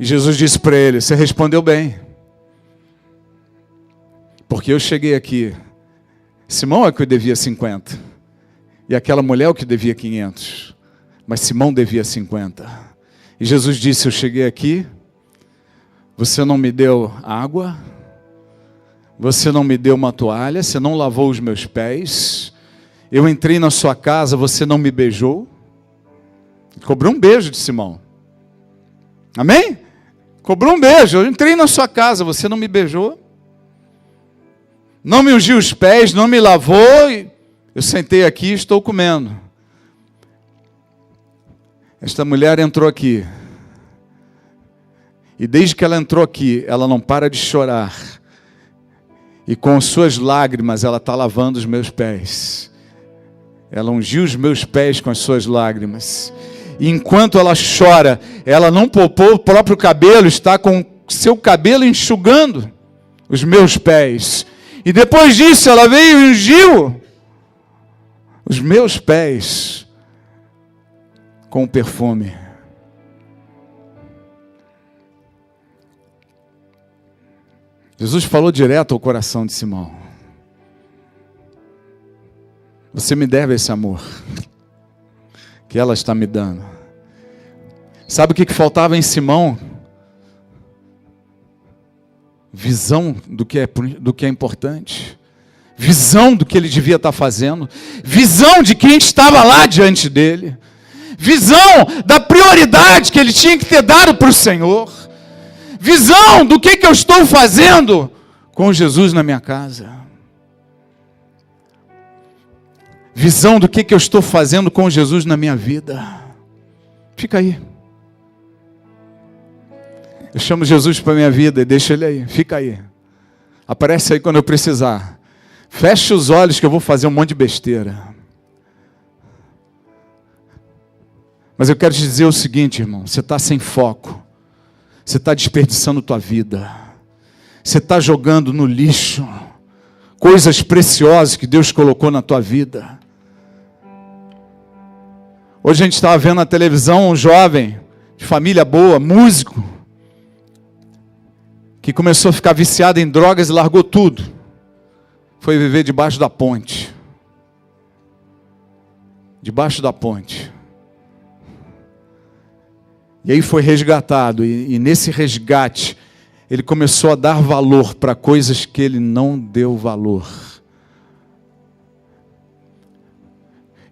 E Jesus disse para ele: você respondeu bem. Porque eu cheguei aqui. Simão é que eu devia 50. E aquela mulher é o que devia 500. Mas Simão devia 50. E Jesus disse: eu cheguei aqui, você não me deu água, você não me deu uma toalha, você não lavou os meus pés, eu entrei na sua casa, você não me beijou. Cobrou um beijo de Simão. Amém? Cobrou um beijo. Eu entrei na sua casa, você não me beijou, não me ungiu os pés, não me lavou, e eu sentei aqui e estou comendo. Esta mulher entrou aqui, e desde que ela entrou aqui, ela não para de chorar, e com suas lágrimas ela está lavando os meus pés. Ela ungiu os meus pés com as suas lágrimas. E enquanto ela chora, ela não poupou o próprio cabelo, está com seu cabelo enxugando os meus pés. E depois disso ela veio e ungiu os meus pés com o perfume. Jesus falou direto ao coração de Simão: você me deve esse amor que ela está me dando. Sabe o que faltava em Simão? Visão do que é importante. Visão do que ele devia estar fazendo. Visão de quem estava lá diante dele. Visão da prioridade que ele tinha que ter dado para o Senhor. Visão do que eu estou fazendo com Jesus na minha casa. Visão do que eu estou fazendo com Jesus na minha vida. Fica aí. Eu chamo Jesus para a minha vida e deixo Ele aí. Fica aí. Aparece aí quando eu precisar. Feche os olhos que eu vou fazer um monte de besteira. Mas eu quero te dizer o seguinte, irmão. Você está sem foco. Você está desperdiçando tua vida. Você está jogando no lixo coisas preciosas que Deus colocou na tua vida. Hoje a gente estava vendo na televisão um jovem de família boa, músico, que começou a ficar viciado em drogas e largou tudo. Foi viver debaixo da ponte. Debaixo da ponte. E aí foi resgatado. E nesse resgate, ele começou a dar valor para coisas que ele não deu valor.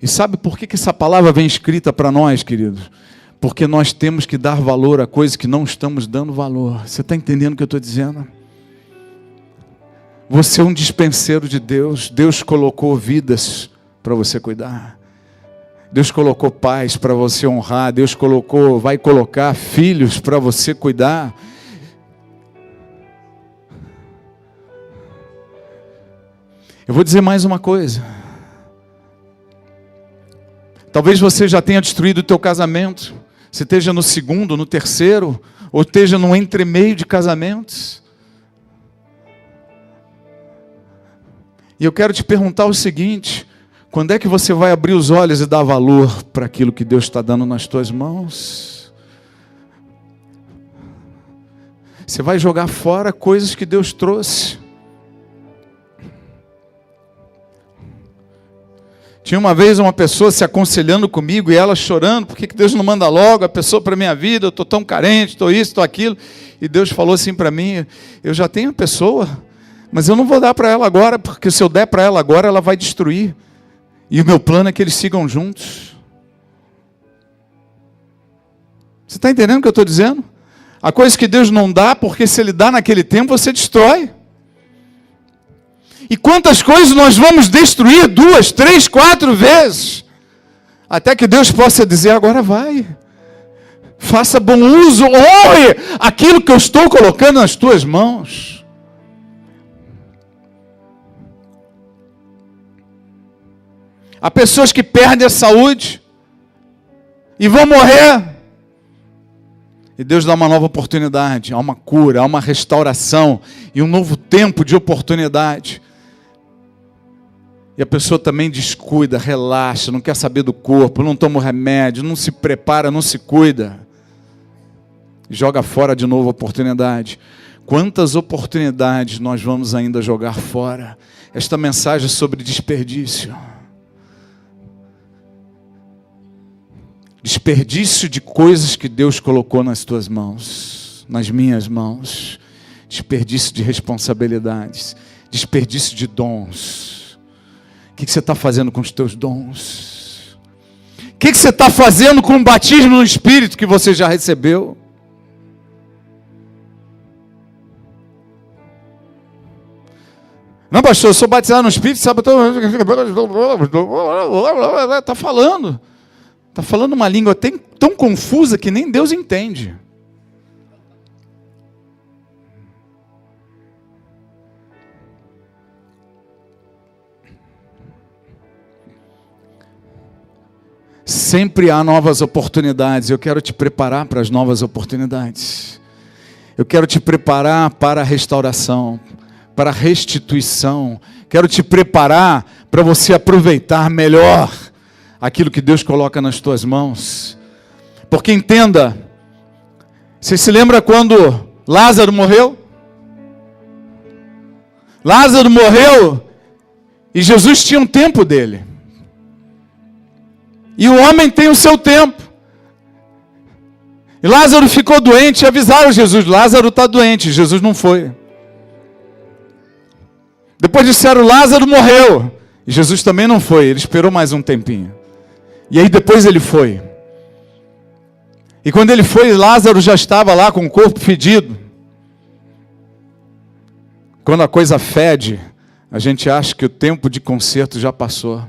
E sabe por que essa palavra vem escrita para nós, queridos? Porque nós temos que dar valor a coisas que não estamos dando valor. Você está entendendo o que eu estou dizendo? Você é um dispenseiro de Deus. Deus colocou vidas para você cuidar. Deus colocou pais para você honrar. Deus vai colocar filhos para você cuidar. Eu vou dizer mais uma coisa. Talvez você já tenha destruído o teu casamento. Você esteja no segundo, no terceiro, ou esteja no entremeio de casamentos. E eu quero te perguntar o seguinte: quando é que você vai abrir os olhos e dar valor para aquilo que Deus está dando nas tuas mãos? Você vai jogar fora coisas que Deus trouxe. Tinha uma vez uma pessoa se aconselhando comigo e ela chorando: por que Deus não manda logo a pessoa para a minha vida? Eu estou tão carente, estou isso, estou aquilo. E Deus falou assim para mim: eu já tenho a pessoa, mas eu não vou dar para ela agora, porque se eu der para ela agora, ela vai destruir. E o meu plano é que eles sigam juntos. Você está entendendo o que eu estou dizendo? Há coisas que Deus não dá, porque se Ele dá naquele tempo, você destrói. E quantas coisas nós vamos destruir 2, 3, 4 vezes, até que Deus possa dizer: agora vai, faça bom uso, honre aquilo que eu estou colocando nas tuas mãos. Há pessoas que perdem a saúde, e vão morrer. E Deus dá uma nova oportunidade, há uma cura, há uma restauração e um novo tempo de oportunidade. E a pessoa também descuida, relaxa, não quer saber do corpo, não toma o remédio, não se prepara, não se cuida. Joga fora de novo a oportunidade. Quantas oportunidades nós vamos ainda jogar fora? Esta mensagem é sobre desperdício. Desperdício de coisas que Deus colocou nas tuas mãos, nas minhas mãos. Desperdício de responsabilidades. Desperdício de dons. O que você está fazendo com os teus dons? O que você está fazendo com o batismo no Espírito que você já recebeu? Não, pastor, eu sou batizado no Espírito, sabe? Está falando. Está falando uma língua tão confusa que nem Deus entende. Sempre há novas oportunidades. Eu quero te preparar para as novas oportunidades. Eu quero te preparar para a restauração, para a restituição. Quero te preparar para você aproveitar melhor aquilo que Deus coloca nas tuas mãos. Porque entenda, você se lembra quando Lázaro morreu? Lázaro morreu e Jesus tinha um tempo dele. E o homem tem o seu tempo. E Lázaro ficou doente e avisaram Jesus, Lázaro está doente. Jesus não foi. Depois disseram, Lázaro morreu. E Jesus também não foi, ele esperou mais um tempinho. E aí depois ele foi. E quando ele foi, Lázaro já estava lá com o corpo fedido. Quando a coisa fede, a gente acha que o tempo de conserto já passou.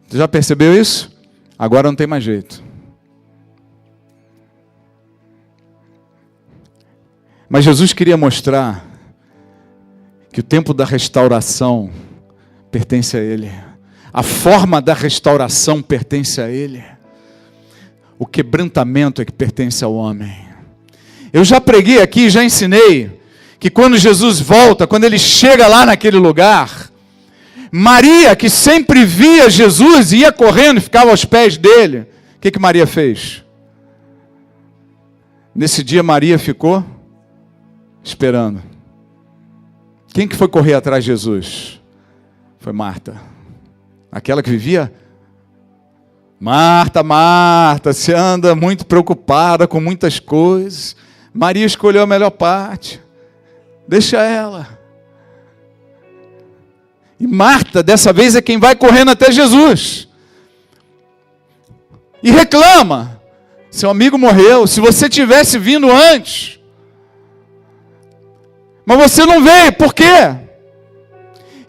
Você já percebeu isso? Agora não tem mais jeito. Mas Jesus queria mostrar que o tempo da restauração pertence a Ele. A forma da restauração pertence a Ele. O quebrantamento é que pertence ao homem. Eu já preguei aqui, já ensinei, que quando Jesus volta, quando Ele chega lá naquele lugar, Maria, que sempre via Jesus, ia correndo e ficava aos pés dele. O que Maria fez? Nesse dia Maria ficou esperando. Quem que foi correr atrás de Jesus? Foi Marta. Aquela que vivia? Marta, Marta, você anda muito preocupada com muitas coisas. Maria escolheu a melhor parte. Deixa ela. E Marta, dessa vez, é quem vai correndo até Jesus. E reclama. Seu amigo morreu. Se você tivesse vindo antes. Mas você não veio. Por quê?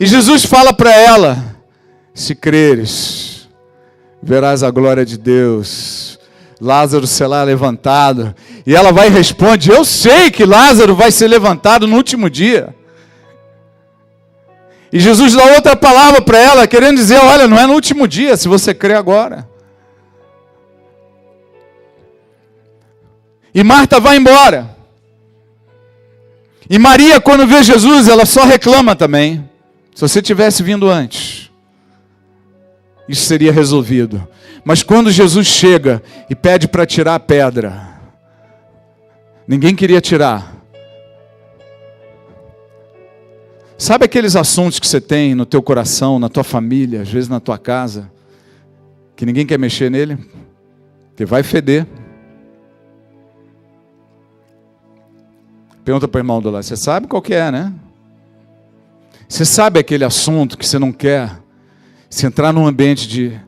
E Jesus fala para ela. Se creres, verás a glória de Deus. Lázaro será levantado. E ela vai e responde. Eu sei que Lázaro vai ser levantado no último dia. E Jesus dá outra palavra para ela, querendo dizer, olha, não é no último dia, se você crê agora. E Marta vai embora. E Maria, quando vê Jesus, ela só reclama também. Se você tivesse vindo antes, isso seria resolvido. Mas quando Jesus chega e pede para tirar a pedra, ninguém queria tirar. Sabe aqueles assuntos que você tem no teu coração, na tua família, às vezes na tua casa, que ninguém quer mexer nele? Porque vai feder. Pergunta para o irmão do lado, você sabe qual que é, né? Você sabe aquele assunto que você não quer? Se entrar num ambiente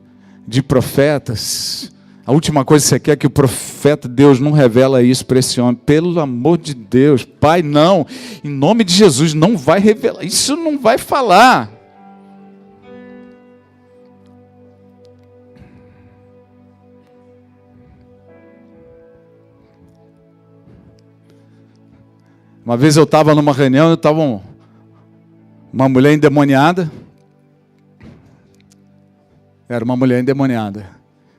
de profetas, a última coisa que você quer é que o profeta Deus não revela isso para esse homem. Pelo amor de Deus, Pai, não. Em nome de Jesus, não vai revelar. Isso não vai falar. Uma vez eu estava numa reunião, eu estava uma mulher endemoniada. Era uma mulher endemoniada.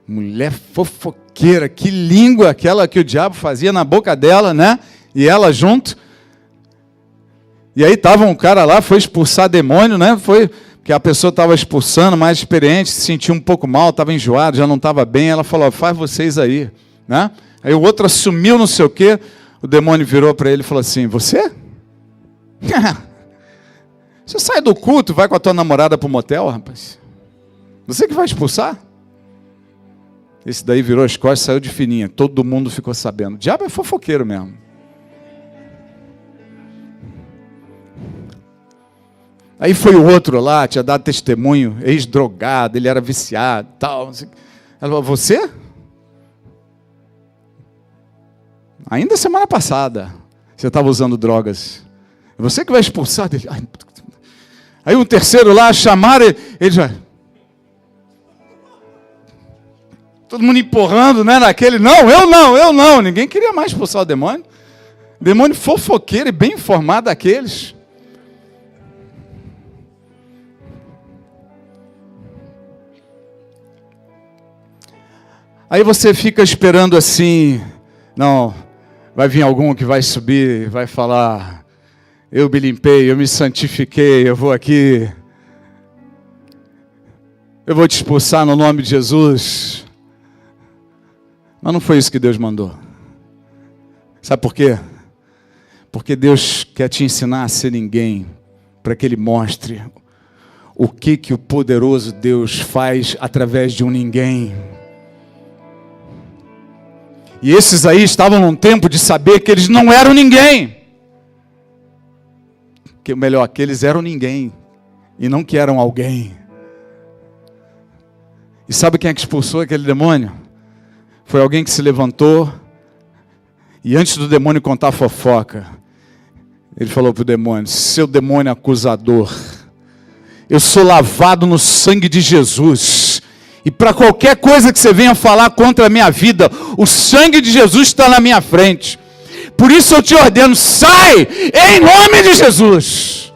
Mulher fofoqueira, que língua aquela que o diabo fazia na boca dela, né? E ela junto. E aí estava um cara lá, foi expulsar demônio, né? Foi que a pessoa estava expulsando, mais experiente, se sentiu um pouco mal, estava enjoado, já não estava bem. Ela falou, faz vocês aí, né? Aí o outro assumiu não sei o quê. O demônio virou para ele e falou assim, você? Você sai do culto, vai com a tua namorada para o motel, rapaz? Você que vai expulsar? Esse daí virou as costas e saiu de fininha. Todo mundo ficou sabendo. O diabo é fofoqueiro mesmo. Aí foi o outro lá, tinha dado testemunho, ex-drogado, ele era viciado, tal. Ela falou, você? Ainda semana passada, você estava usando drogas. Você que vai expulsar dele. Aí um terceiro lá, chamaram ele já... Todo mundo empurrando, né, naquele, eu não. Ninguém queria mais expulsar o demônio. Demônio fofoqueiro e bem informado daqueles. Aí você fica esperando assim, não, vai vir algum que vai subir, vai falar, eu me limpei, eu me santifiquei, eu vou aqui, eu vou te expulsar no nome de Jesus. Mas não foi isso que Deus mandou. Sabe por quê? Porque Deus quer te ensinar a ser ninguém, para que Ele mostre o que o poderoso Deus faz através de um ninguém. E esses aí estavam num tempo de saber que eles não eram ninguém. Que melhor, que eles eram ninguém e não que eram alguém. E sabe quem é que expulsou aquele demônio? Foi alguém que se levantou e antes do demônio contar a fofoca, ele falou para o demônio, seu demônio acusador, eu sou lavado no sangue de Jesus. E para qualquer coisa que você venha falar contra a minha vida, o sangue de Jesus está na minha frente. Por isso eu te ordeno, sai em nome de Jesus.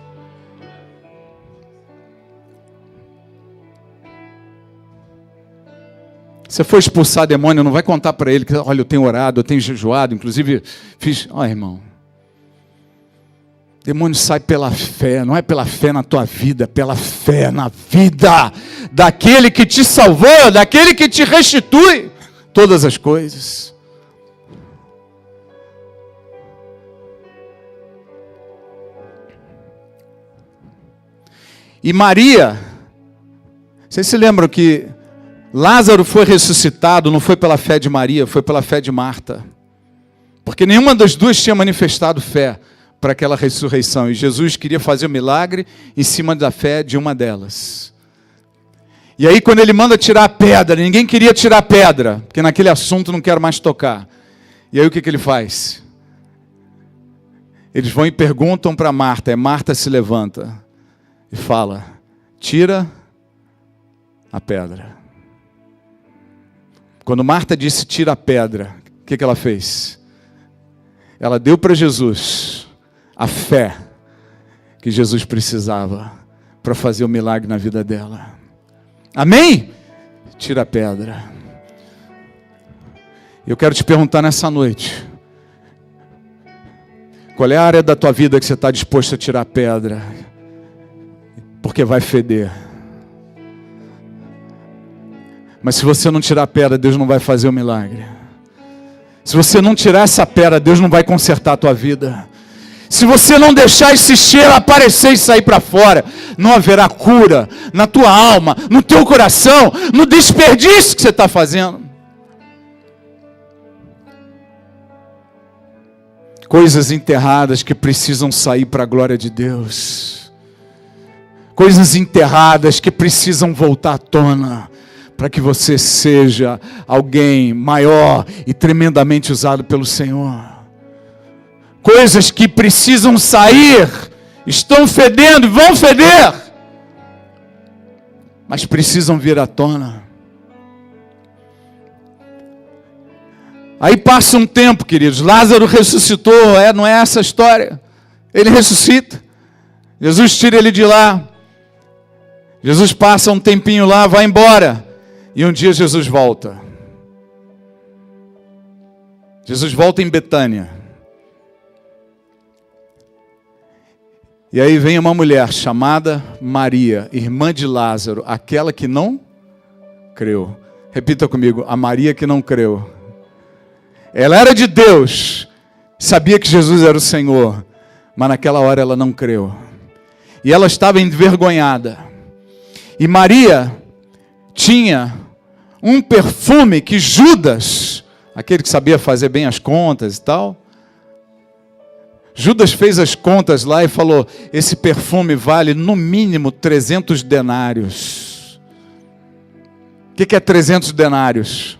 Você for expulsar demônio, não vai contar para ele que, olha, eu tenho orado, eu tenho jejuado, inclusive fiz... Olha, irmão, demônio sai pela fé, não é pela fé na tua vida, é pela fé na vida daquele que te salvou, daquele que te restitui todas as coisas. E Maria, vocês se lembram que Lázaro foi ressuscitado, não foi pela fé de Maria, foi pela fé de Marta. Porque nenhuma das duas tinha manifestado fé para aquela ressurreição. E Jesus queria fazer o milagre em cima da fé de uma delas. E aí quando ele manda tirar a pedra, ninguém queria tirar a pedra, porque naquele assunto não quero mais tocar. E aí o que ele faz? Eles vão e perguntam para Marta, Marta se levanta e fala, tira a pedra. Quando Marta disse tira a pedra, o que ela fez? Ela deu para Jesus a fé que Jesus precisava para fazer o milagre na vida dela. Amém? Tira a pedra. Eu quero te perguntar nessa noite, qual é a área da tua vida que você está disposto a tirar a pedra? Porque vai feder. Mas se você não tirar a pedra, Deus não vai fazer o milagre. Se você não tirar essa pedra, Deus não vai consertar a tua vida. Se você não deixar esse cheiro aparecer e sair para fora, não haverá cura na tua alma, no teu coração, no desperdício que você está fazendo. Coisas enterradas que precisam sair para a glória de Deus. Coisas enterradas que precisam voltar à tona, para que você seja alguém maior e tremendamente usado pelo Senhor. Coisas que precisam sair, estão fedendo, vão feder, mas precisam vir à tona. Aí passa um tempo, queridos, Lázaro ressuscitou, não é essa a história? Ele ressuscita, Jesus tira ele de lá, Jesus passa um tempinho lá, vai embora. E um dia Jesus volta. Jesus volta em Betânia. E aí vem uma mulher chamada Maria, irmã de Lázaro, aquela que não creu. Repita comigo, a Maria que não creu. Ela era de Deus, sabia que Jesus era o Senhor, mas naquela hora ela não creu. E ela estava envergonhada. E Maria tinha um perfume que Judas, aquele que sabia fazer bem as contas e tal, Judas fez as contas lá e falou, esse perfume vale no mínimo 300 denários. O que é 300 denários?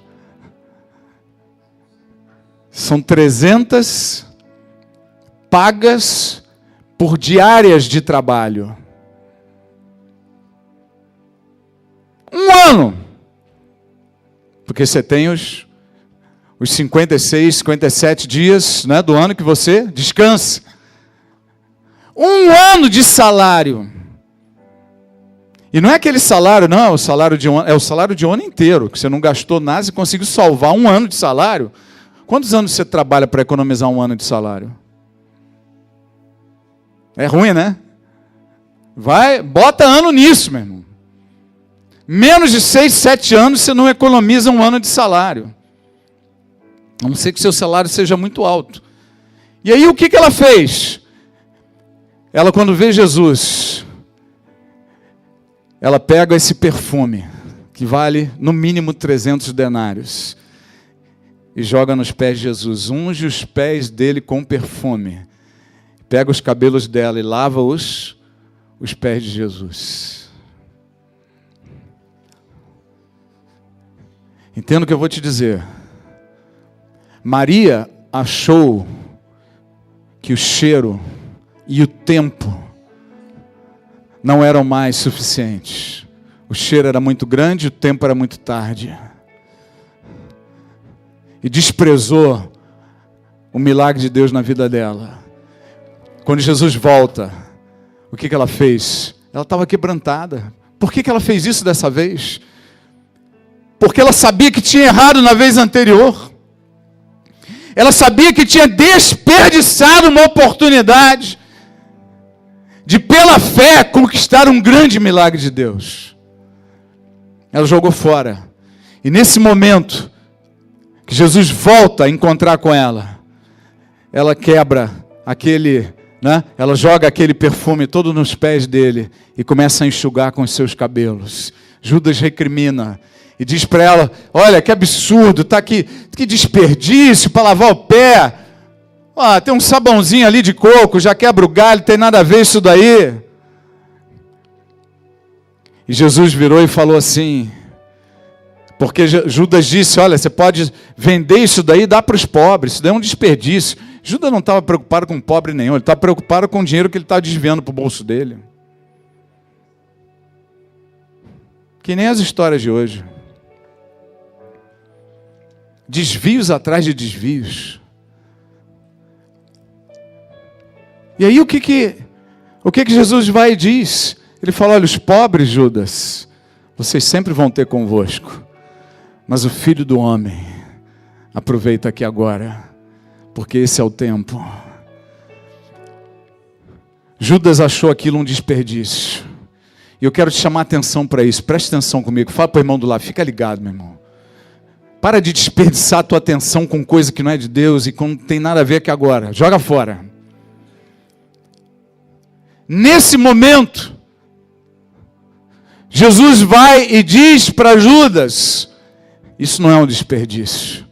São 300 pagas por diárias de trabalho. Um ano. Porque você tem os 56, 57 dias, né, do ano que você descansa. Um ano de salário. E não é aquele salário, não, é o salário de um ano inteiro, que você não gastou nada e conseguiu salvar um ano de salário. Quantos anos você trabalha para economizar um ano de salário? É ruim, né? Bota ano nisso, meu irmão. Menos de 6, 7 anos você não economiza um ano de salário. A não ser que seu salário seja muito alto. E aí o que ela fez? Ela, quando vê Jesus, ela pega esse perfume, que vale no mínimo 300 denários, e joga nos pés de Jesus. Unge os pés dele com perfume. Pega os cabelos dela e lava os pés de Jesus. Entenda o que eu vou te dizer. Maria achou que o cheiro e o tempo não eram mais suficientes. O cheiro era muito grande, o tempo era muito tarde. E desprezou o milagre de Deus na vida dela. Quando Jesus volta, o que ela fez? Ela estava quebrantada. Por que ela fez isso dessa vez? Porque ela sabia que tinha errado na vez anterior. Ela sabia que tinha desperdiçado uma oportunidade de, pela fé, conquistar um grande milagre de Deus. Ela jogou fora. E nesse momento, que Jesus volta a encontrar com ela, ela quebra aquele, né? Ela joga aquele perfume todo nos pés dele e começa a enxugar com os seus cabelos. Judas recrimina e diz para ela, olha que absurdo, tá aqui, que desperdício para lavar o pé. Tem um sabãozinho ali de coco, já quebra o galho, tem nada a ver isso daí. E Jesus virou e falou assim, porque Judas disse, olha, você pode vender isso daí e dar para os pobres, isso daí é um desperdício. Judas não estava preocupado com pobre nenhum, ele estava preocupado com o dinheiro que ele estava desviando para o bolso dele. Que nem as histórias de hoje. Desvios atrás de desvios. E aí o que Jesus vai e diz? Ele fala, olha, os pobres, Judas, vocês sempre vão ter convosco. Mas o Filho do Homem, aproveita aqui agora, porque esse é o tempo. Judas achou aquilo um desperdício. E eu quero te chamar a atenção para isso. Preste atenção comigo. Fala para o irmão do lado, fica ligado, meu irmão. Para de desperdiçar a tua atenção com coisa que não é de Deus e que não tem nada a ver aqui agora. Joga fora. Nesse momento, Jesus vai e diz para Judas, isso não é um desperdício.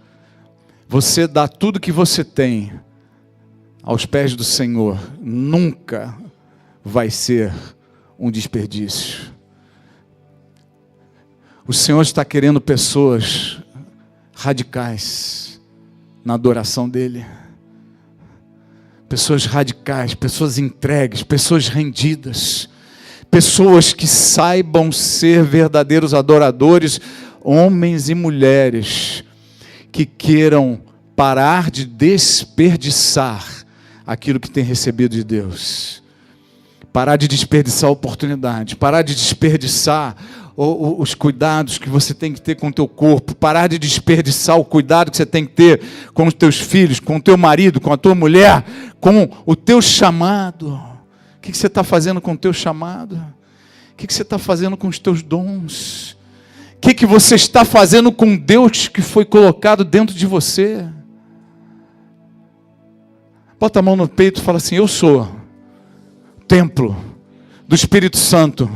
Você dá tudo que você tem aos pés do Senhor, nunca vai ser um desperdício. O Senhor está querendo pessoas radicais na adoração dEle. Pessoas radicais, pessoas entregues, pessoas rendidas. Pessoas que saibam ser verdadeiros adoradores, homens e mulheres que queiram parar de desperdiçar aquilo que tem recebido de Deus. Parar de desperdiçar oportunidade, parar de desperdiçar os cuidados que você tem que ter com o teu corpo, parar de desperdiçar o cuidado que você tem que ter com os teus filhos, com o teu marido, com a tua mulher, com o teu chamado. O que você está fazendo com o teu chamado? O que você está fazendo com os teus dons? O que você está fazendo com Deus que foi colocado dentro de você? Bota a mão no peito e fala assim: eu sou templo do Espírito Santo,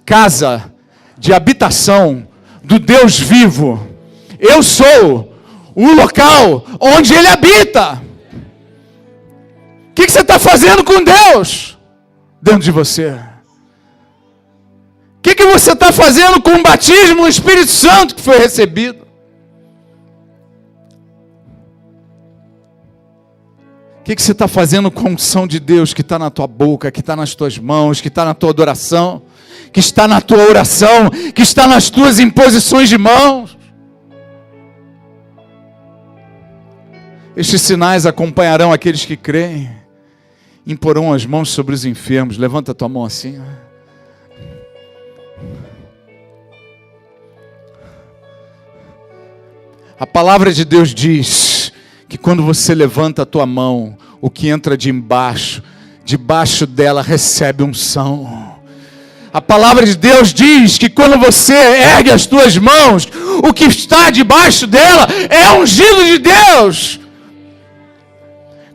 casa de habitação do Deus vivo. Eu sou o local onde Ele habita. O que você está fazendo com Deus dentro de você? O que você está fazendo com o batismo no Espírito Santo que foi recebido? O que você está fazendo com a unção de Deus que está na tua boca, que está nas tuas mãos, que está na tua adoração, que está na tua oração, que está nas tuas imposições de mãos? Estes sinais acompanharão aqueles que creem, imporão as mãos sobre os enfermos. Levanta a tua mão assim. A palavra de Deus diz que quando você levanta a tua mão, o que entra debaixo dela recebe unção. A palavra de Deus diz que quando você ergue as tuas mãos, o que está debaixo dela é ungido de Deus.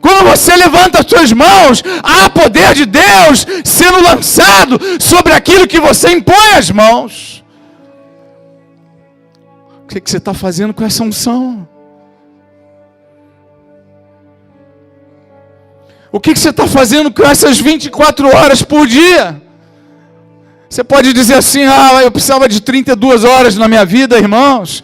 Quando você levanta as suas mãos, há poder de Deus sendo lançado sobre aquilo que você impõe as mãos. O que você está fazendo com essa unção? O que você está fazendo com essas 24 horas por dia? Você pode dizer assim: eu precisava de 32 horas na minha vida, irmãos.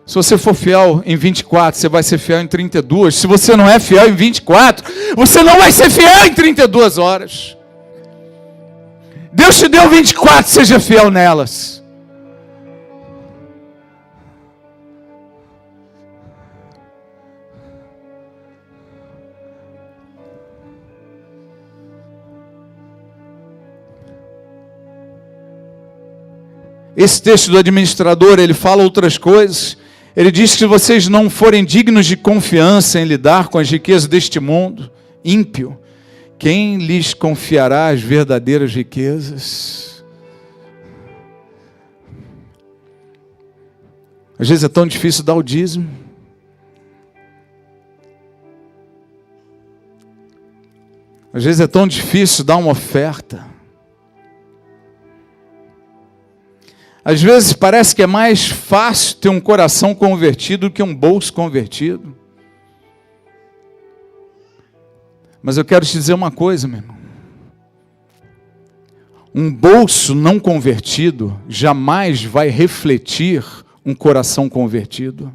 Se você for fiel em 24, você vai ser fiel em 32. Se você não é fiel em 24, você não vai ser fiel em 32 horas. Deus te deu 24, seja fiel nelas. Esse texto do administrador, ele fala outras coisas. Ele diz que se vocês não forem dignos de confiança em lidar com as riquezas deste mundo ímpio, quem lhes confiará as verdadeiras riquezas? Às vezes é tão difícil dar o dízimo. Às vezes é tão difícil dar uma oferta. Às vezes parece que é mais fácil ter um coração convertido do que um bolso convertido. Mas eu quero te dizer uma coisa, meu irmão. Um bolso não convertido jamais vai refletir um coração convertido.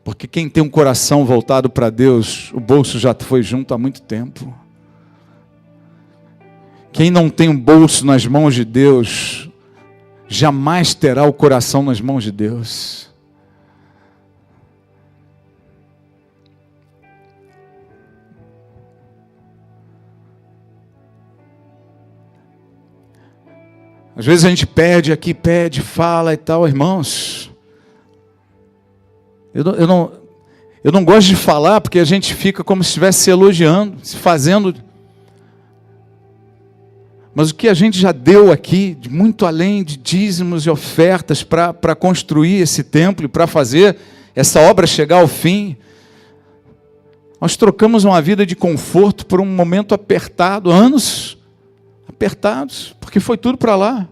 Porque quem tem um coração voltado para Deus, o bolso já foi junto há muito tempo. Quem não tem um bolso nas mãos de Deus, jamais terá o coração nas mãos de Deus. Às vezes a gente pede aqui, fala e tal, irmãos. Eu não gosto de falar porque a gente fica como se estivesse se elogiando, se fazendo. Mas o que a gente já deu aqui, de muito além de dízimos e ofertas para construir esse templo e para fazer essa obra chegar ao fim, nós trocamos uma vida de conforto por um momento apertado, anos apertados, porque foi tudo para lá.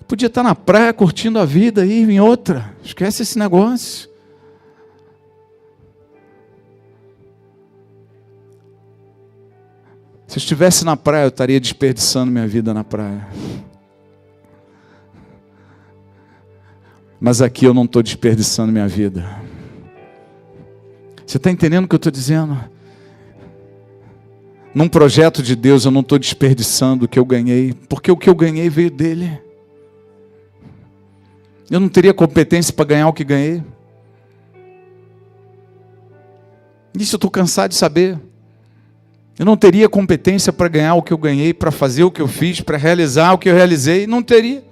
Podia estar na praia curtindo a vida aí em outra, esquece esse negócio. Se eu estivesse na praia, eu estaria desperdiçando minha vida na praia. Mas aqui eu não estou desperdiçando minha vida. Você está entendendo o que eu estou dizendo? Num projeto de Deus eu não estou desperdiçando o que eu ganhei, porque o que eu ganhei veio dele. Eu não teria competência para ganhar o que ganhei. Isso eu estou cansado de saber. Eu não teria competência para ganhar o que eu ganhei, para fazer o que eu fiz, para realizar o que eu realizei. Não teria.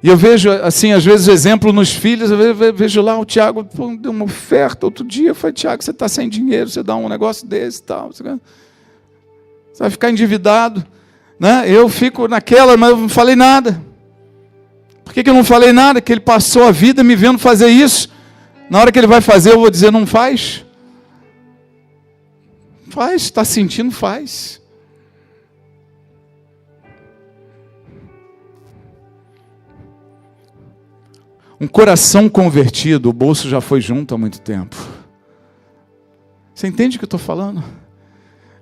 E eu vejo, assim, às vezes, o exemplo nos filhos. Eu vejo lá o Tiago deu uma oferta outro dia. Eu falei, Tiago, você está sem dinheiro, você dá um negócio desse e tal. Você vai ficar endividado. Né? Eu fico naquela, mas eu não falei nada. Por que eu não falei nada? Que ele passou a vida me vendo fazer isso. Na hora que ele vai fazer, eu vou dizer, não faz. Faz, está sentindo, faz. Um coração convertido, o bolso já foi junto há muito tempo. Você entende o que eu estou falando?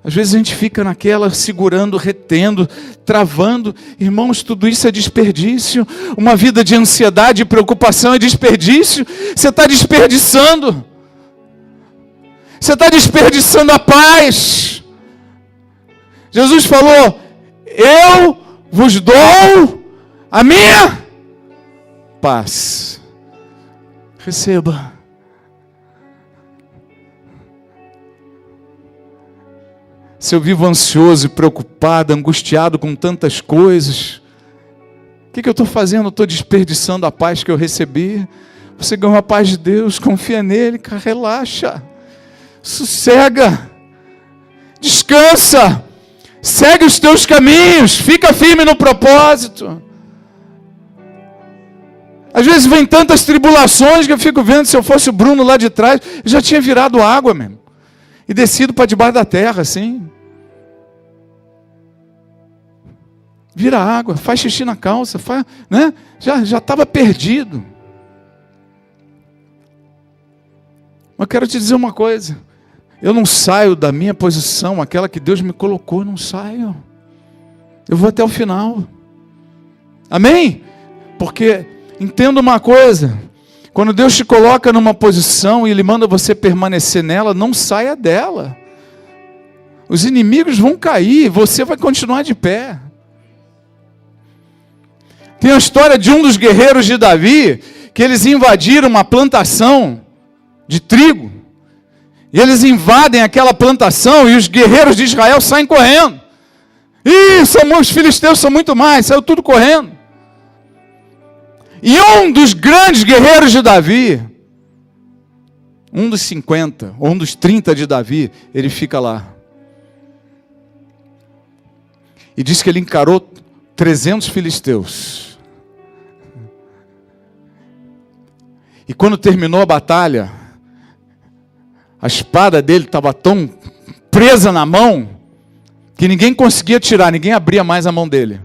Às vezes a gente fica naquela, segurando, retendo, travando. Irmãos, tudo isso é desperdício. Uma vida de ansiedade e preocupação é desperdício. Você está desperdiçando. Você está desperdiçando a paz. Jesus falou, eu vos dou a minha paz. Receba. Se eu vivo ansioso, preocupado, angustiado com tantas coisas, o que eu estou fazendo? Eu estou desperdiçando a paz que eu recebi. Você ganhou a paz de Deus, confia nele, cara, relaxa, sossega, descansa, segue os teus caminhos, fica firme no propósito. Às vezes vem tantas tribulações que eu fico vendo, se eu fosse o Bruno lá de trás, eu já tinha virado água mesmo. E descido para debaixo da terra, assim. Vira água, faz xixi na calça, faz, né? Já estava perdido. Mas quero te dizer uma coisa. Eu não saio da minha posição, aquela que Deus me colocou, eu não saio. Eu vou até o final. Amém? Porque, entenda uma coisa. Quando Deus te coloca numa posição e Ele manda você permanecer nela, não saia dela. Os inimigos vão cair, você vai continuar de pé. Tem a história de um dos guerreiros de Davi, que eles invadiram uma plantação de trigo. E eles invadem aquela plantação e os guerreiros de Israel saem correndo. Os filisteus são muito mais, saiu tudo correndo. E um dos grandes guerreiros de Davi, um dos 50, ou um dos 30 de Davi, ele fica lá. E diz que ele encarou 300 filisteus. E quando terminou a batalha, a espada dele estava tão presa na mão, que ninguém conseguia tirar, ninguém abria mais a mão dele.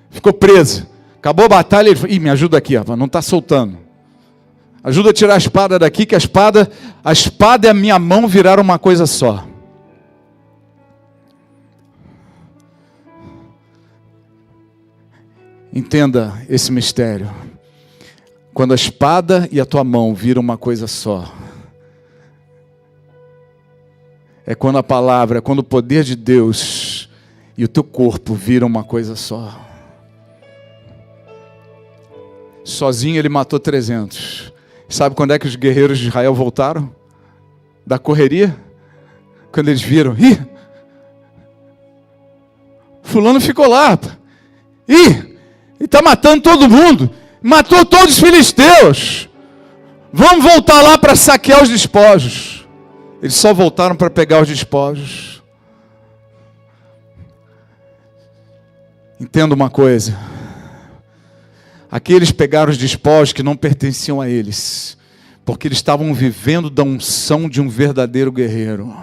Ficou presa. Acabou a batalha, ele falou, me ajuda aqui, ó, não está soltando. Ajuda a tirar a espada daqui, que a espada e a minha mão viraram uma coisa só. Entenda esse mistério. Quando a espada e a tua mão viram uma coisa só, é quando a palavra, é quando o poder de Deus e o teu corpo viram uma coisa só. Sozinho ele matou 300. Sabe quando é que os guerreiros de Israel voltaram? Da correria? Quando eles viram, fulano ficou lá. Ele está matando todo mundo. Matou todos os filisteus. Vamos voltar lá para saquear os despojos. Eles só voltaram para pegar os despojos. Entenda uma coisa. Aqueles pegaram os despojos que não pertenciam a eles, porque eles estavam vivendo da unção de um verdadeiro guerreiro.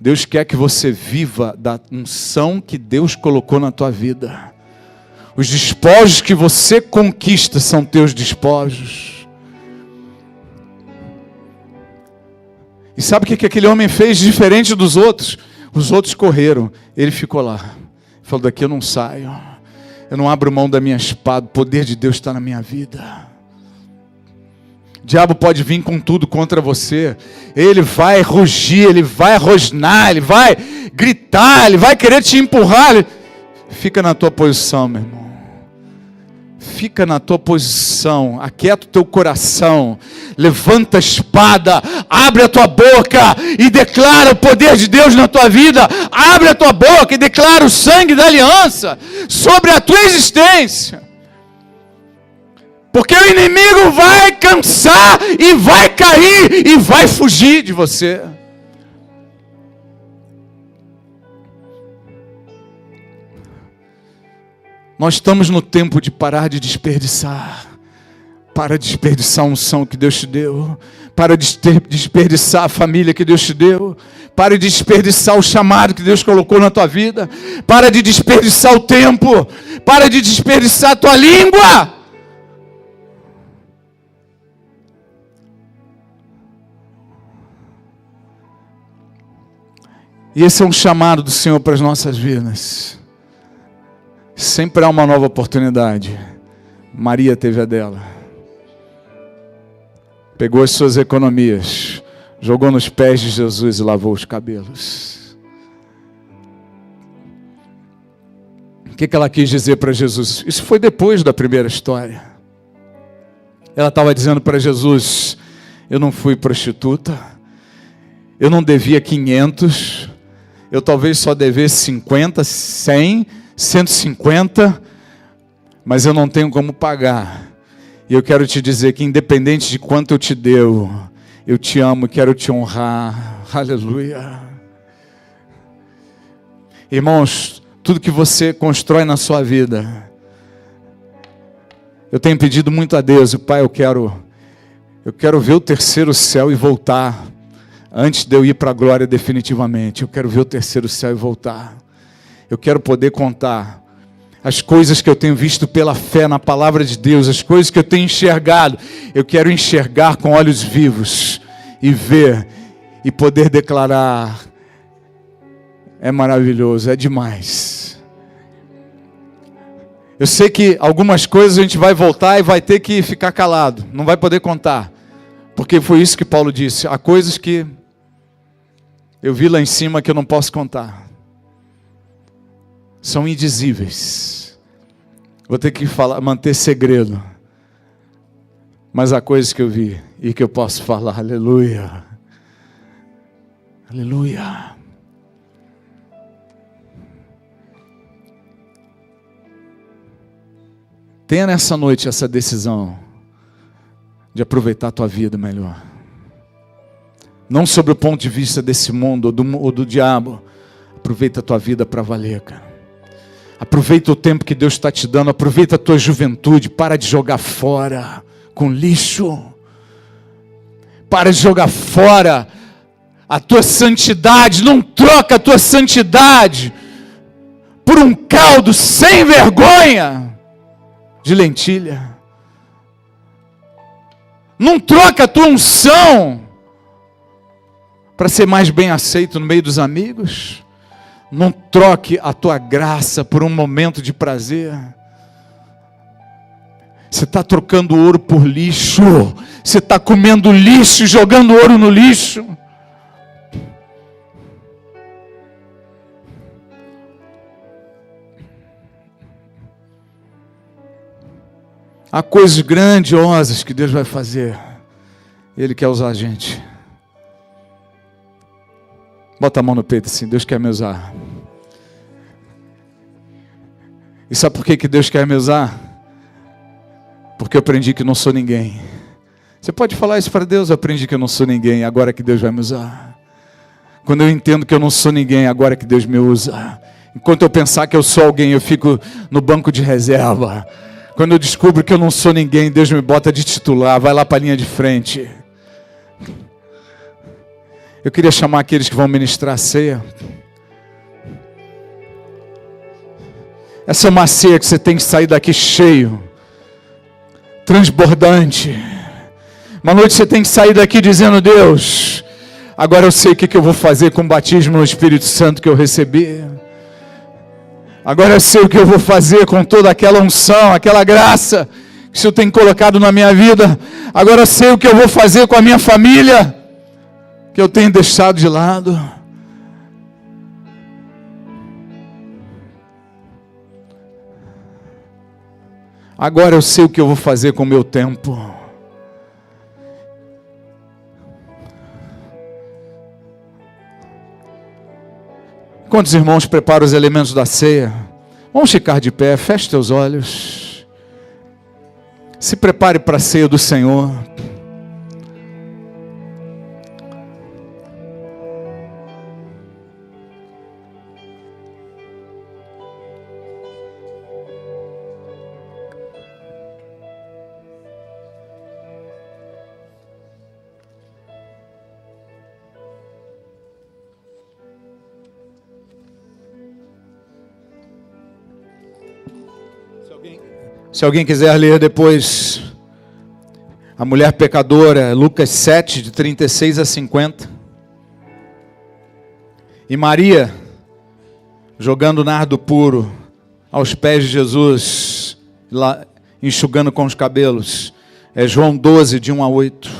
Deus quer que você viva da unção que Deus colocou na tua vida. Os despojos que você conquista são teus despojos. E sabe o que aquele homem fez diferente dos outros? Os outros correram, ele ficou lá. Ele falou, daqui eu não saio. Eu não abro mão da minha espada, o poder de Deus está na minha vida. O diabo pode vir com tudo contra você. Ele vai rugir, ele vai rosnar, ele vai gritar, ele vai querer te empurrar. Fica na tua posição, meu irmão. fica na tua posição, aquieta o teu coração, levanta a espada, abre a tua boca e declara o poder de Deus na tua vida. Abre a tua boca e declara o sangue da aliança sobre a tua existência. Porque o inimigo vai cansar e vai cair e vai fugir de você. Nós estamos no tempo de parar de desperdiçar. Para de desperdiçar a unção que Deus te deu. Para de desperdiçar a família que Deus te deu. Para de desperdiçar o chamado que Deus colocou na tua vida. Para de desperdiçar o tempo. Para de desperdiçar a tua língua. E esse é um chamado do Senhor para as nossas vidas. Sempre há uma nova oportunidade. Maria teve a dela. Pegou as suas economias, jogou nos pés de Jesus e lavou os cabelos. O que ela quis dizer para Jesus? Isso foi depois da primeira história. Ela estava dizendo para Jesus: eu não fui prostituta, eu não devia 500, eu talvez só devesse 50, 100, 150, mas eu não tenho como pagar. E eu quero te dizer que independente de quanto eu te deu, eu te amo e quero te honrar. Aleluia. Irmãos, tudo que você constrói na sua vida, eu tenho pedido muito a Deus, Pai, eu quero ver o terceiro céu e voltar, antes de eu ir para a glória definitivamente. Eu quero ver o terceiro céu e voltar. Eu quero poder contar as coisas que eu tenho visto pela fé na palavra de Deus, as coisas que eu tenho enxergado. Eu quero enxergar com olhos vivos e ver e poder declarar: é maravilhoso, é demais. Eu sei que algumas coisas a gente vai voltar e vai ter que ficar calado, não vai poder contar, porque foi isso que Paulo disse: há coisas que eu vi lá em cima que eu não posso contar. São indizíveis. Vou ter que manter segredo. Mas há coisas que eu vi e que eu posso falar. Aleluia. Aleluia. Tenha nessa noite essa decisão de aproveitar a tua vida melhor. Não sobre o ponto de vista desse mundo ou do diabo. Aproveita a tua vida para valer, cara. Aproveita o tempo que Deus está te dando. Aproveita a tua juventude. Para de jogar fora com lixo. Para de jogar fora a tua santidade. Não troca a tua santidade por um caldo sem vergonha de lentilha. Não troca a tua unção para ser mais bem aceito no meio dos amigos. Não troque a tua graça por um momento de prazer. Você está trocando ouro por lixo. Você está comendo lixo e jogando ouro no lixo. Há coisas grandiosas que Deus vai fazer. Ele quer usar a gente. Bota a mão no peito assim: Deus quer me usar. E sabe por que Deus quer me usar? Porque eu aprendi que não sou ninguém. Você pode falar isso para Deus: eu aprendi que eu não sou ninguém, agora que Deus vai me usar. Quando eu entendo que eu não sou ninguém, agora que Deus me usa. Enquanto eu pensar que eu sou alguém, eu fico no banco de reserva. Quando eu descubro que eu não sou ninguém, Deus me bota de titular, vai lá para a linha de frente. Eu queria chamar aqueles que vão ministrar a ceia. Essa é uma ceia que você tem que sair daqui cheio, transbordante. Uma noite você tem que sair daqui dizendo: Deus, agora eu sei o que eu vou fazer com o batismo no Espírito Santo que eu recebi. Agora eu sei o que eu vou fazer com toda aquela unção, aquela graça que o Senhor tem colocado na minha vida. Agora eu sei o que eu vou fazer com a minha família, que eu tenho deixado de lado. Agora eu sei o que eu vou fazer com o meu tempo. Quantos irmãos preparam os elementos da ceia? Vamos ficar de pé, feche teus olhos. Se prepare para a ceia do Senhor. Se alguém quiser ler depois, a mulher pecadora, Lucas 7, de 36 a 50. E Maria, jogando nardo puro aos pés de Jesus, lá, enxugando com os cabelos. É João 12, de 1 a 8.